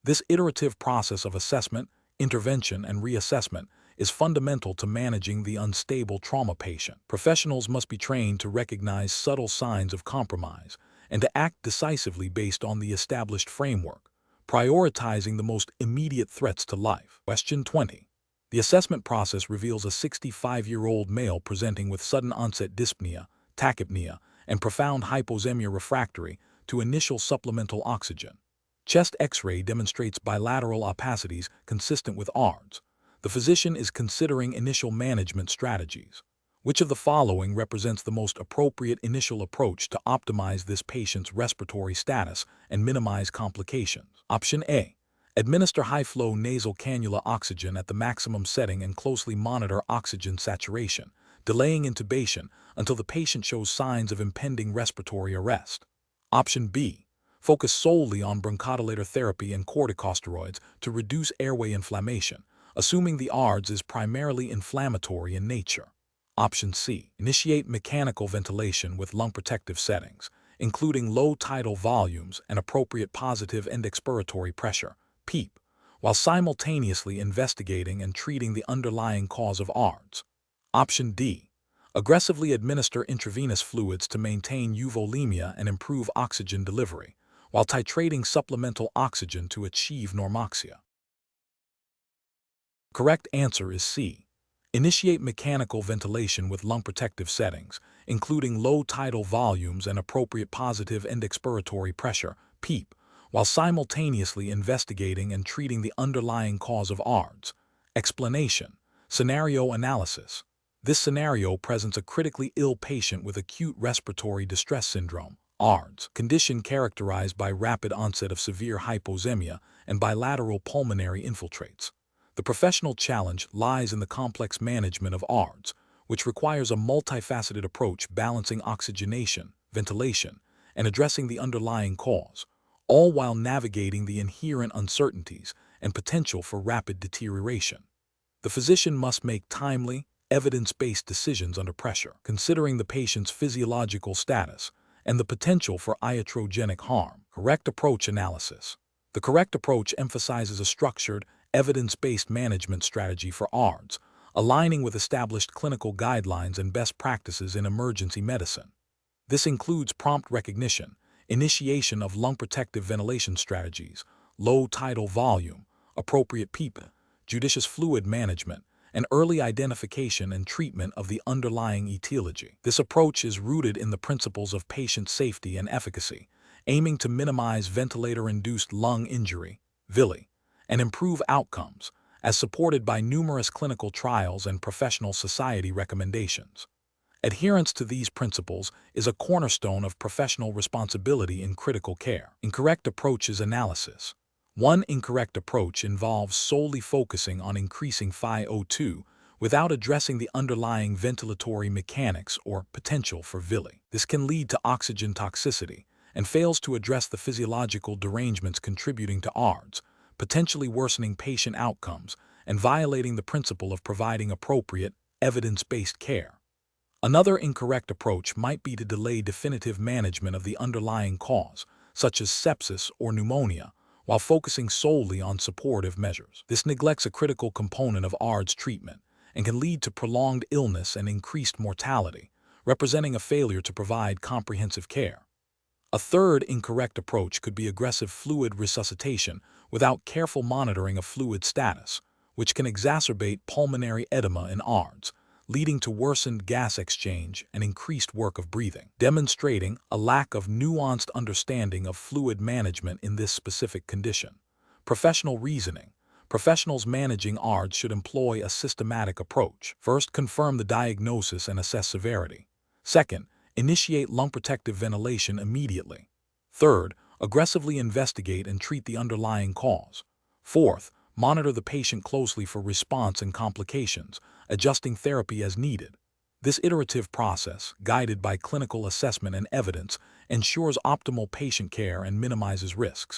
This iterative process of assessment, intervention, and reassessment is fundamental to managing the unstable trauma patient. Professionals must be trained to recognize subtle signs of compromise and to act decisively based on the established framework, prioritizing the most immediate threats to life. Question 20. The assessment process reveals a 65-year-old male presenting with sudden onset dyspnea, tachypnea, and profound hypoxemia refractory to initial supplemental oxygen. Chest X-ray demonstrates bilateral opacities consistent with ARDS. The physician is considering initial management strategies. Which of the following represents the most appropriate initial approach to optimize this patient's respiratory status and minimize complications? Option A. Administer high-flow nasal cannula oxygen at the maximum setting and closely monitor oxygen saturation, delaying intubation until the patient shows signs of impending respiratory arrest. Option B. Focus solely on bronchodilator therapy and corticosteroids to reduce airway inflammation, assuming the ARDS is primarily inflammatory in nature. Option C. Initiate mechanical ventilation with lung protective settings, including low tidal volumes and appropriate positive end expiratory pressure, PEEP, while simultaneously investigating and treating the underlying cause of ARDS. Option D. Aggressively administer intravenous fluids to maintain euvolemia and improve oxygen delivery, while titrating supplemental oxygen to achieve normoxia. Correct answer is C. Initiate mechanical ventilation with lung protective settings, including low tidal volumes and appropriate positive end expiratory pressure, PEEP, while simultaneously investigating and treating the underlying cause of ARDS. Explanation. Scenario analysis. This scenario presents a critically ill patient with acute respiratory distress syndrome, ARDS, condition characterized by rapid onset of severe hypoxemia and bilateral pulmonary infiltrates. The professional challenge lies in the complex management of ARDS, which requires a multifaceted approach balancing oxygenation, ventilation, and addressing the underlying cause, all while navigating the inherent uncertainties and potential for rapid deterioration. The physician must make timely, evidence-based decisions under pressure, considering the patient's physiological status and the potential for iatrogenic harm. Correct approach analysis. The correct approach emphasizes a structured, evidence-based management strategy for ARDS, aligning with established clinical guidelines and best practices in emergency medicine. This includes prompt recognition, initiation of lung protective ventilation strategies, low tidal volume, appropriate PEEP, judicious fluid management, and early identification and treatment of the underlying etiology. This approach is rooted in the principles of patient safety and efficacy, aiming to minimize ventilator-induced lung injury, VILI, and improve outcomes, as supported by numerous clinical trials and professional society recommendations. Adherence to these principles is a cornerstone of professional responsibility in critical care. Incorrect approaches analysis. One incorrect approach involves solely focusing on increasing FiO2 without addressing the underlying ventilatory mechanics or potential for VILI. This can lead to oxygen toxicity and fails to address the physiological derangements contributing to ARDS, potentially worsening patient outcomes and violating the principle of providing appropriate, evidence-based care. Another incorrect approach might be to delay definitive management of the underlying cause, such as sepsis or pneumonia, while focusing solely on supportive measures. This neglects a critical component of ARDS treatment and can lead to prolonged illness and increased mortality, representing a failure to provide comprehensive care. A third incorrect approach could be aggressive fluid resuscitation without careful monitoring of fluid status, which can exacerbate pulmonary edema in ARDS, leading to worsened gas exchange and increased work of breathing, demonstrating a lack of nuanced understanding of fluid management in this specific condition. Professional reasoning. Professionals managing ARDS should employ a systematic approach. First, confirm the diagnosis and assess severity. Second, initiate lung-protective ventilation immediately. Third, aggressively investigate and treat the underlying cause. Fourth, monitor the patient closely for response and complications, adjusting therapy as needed. This iterative process, guided by clinical assessment and evidence, ensures optimal patient care and minimizes risks.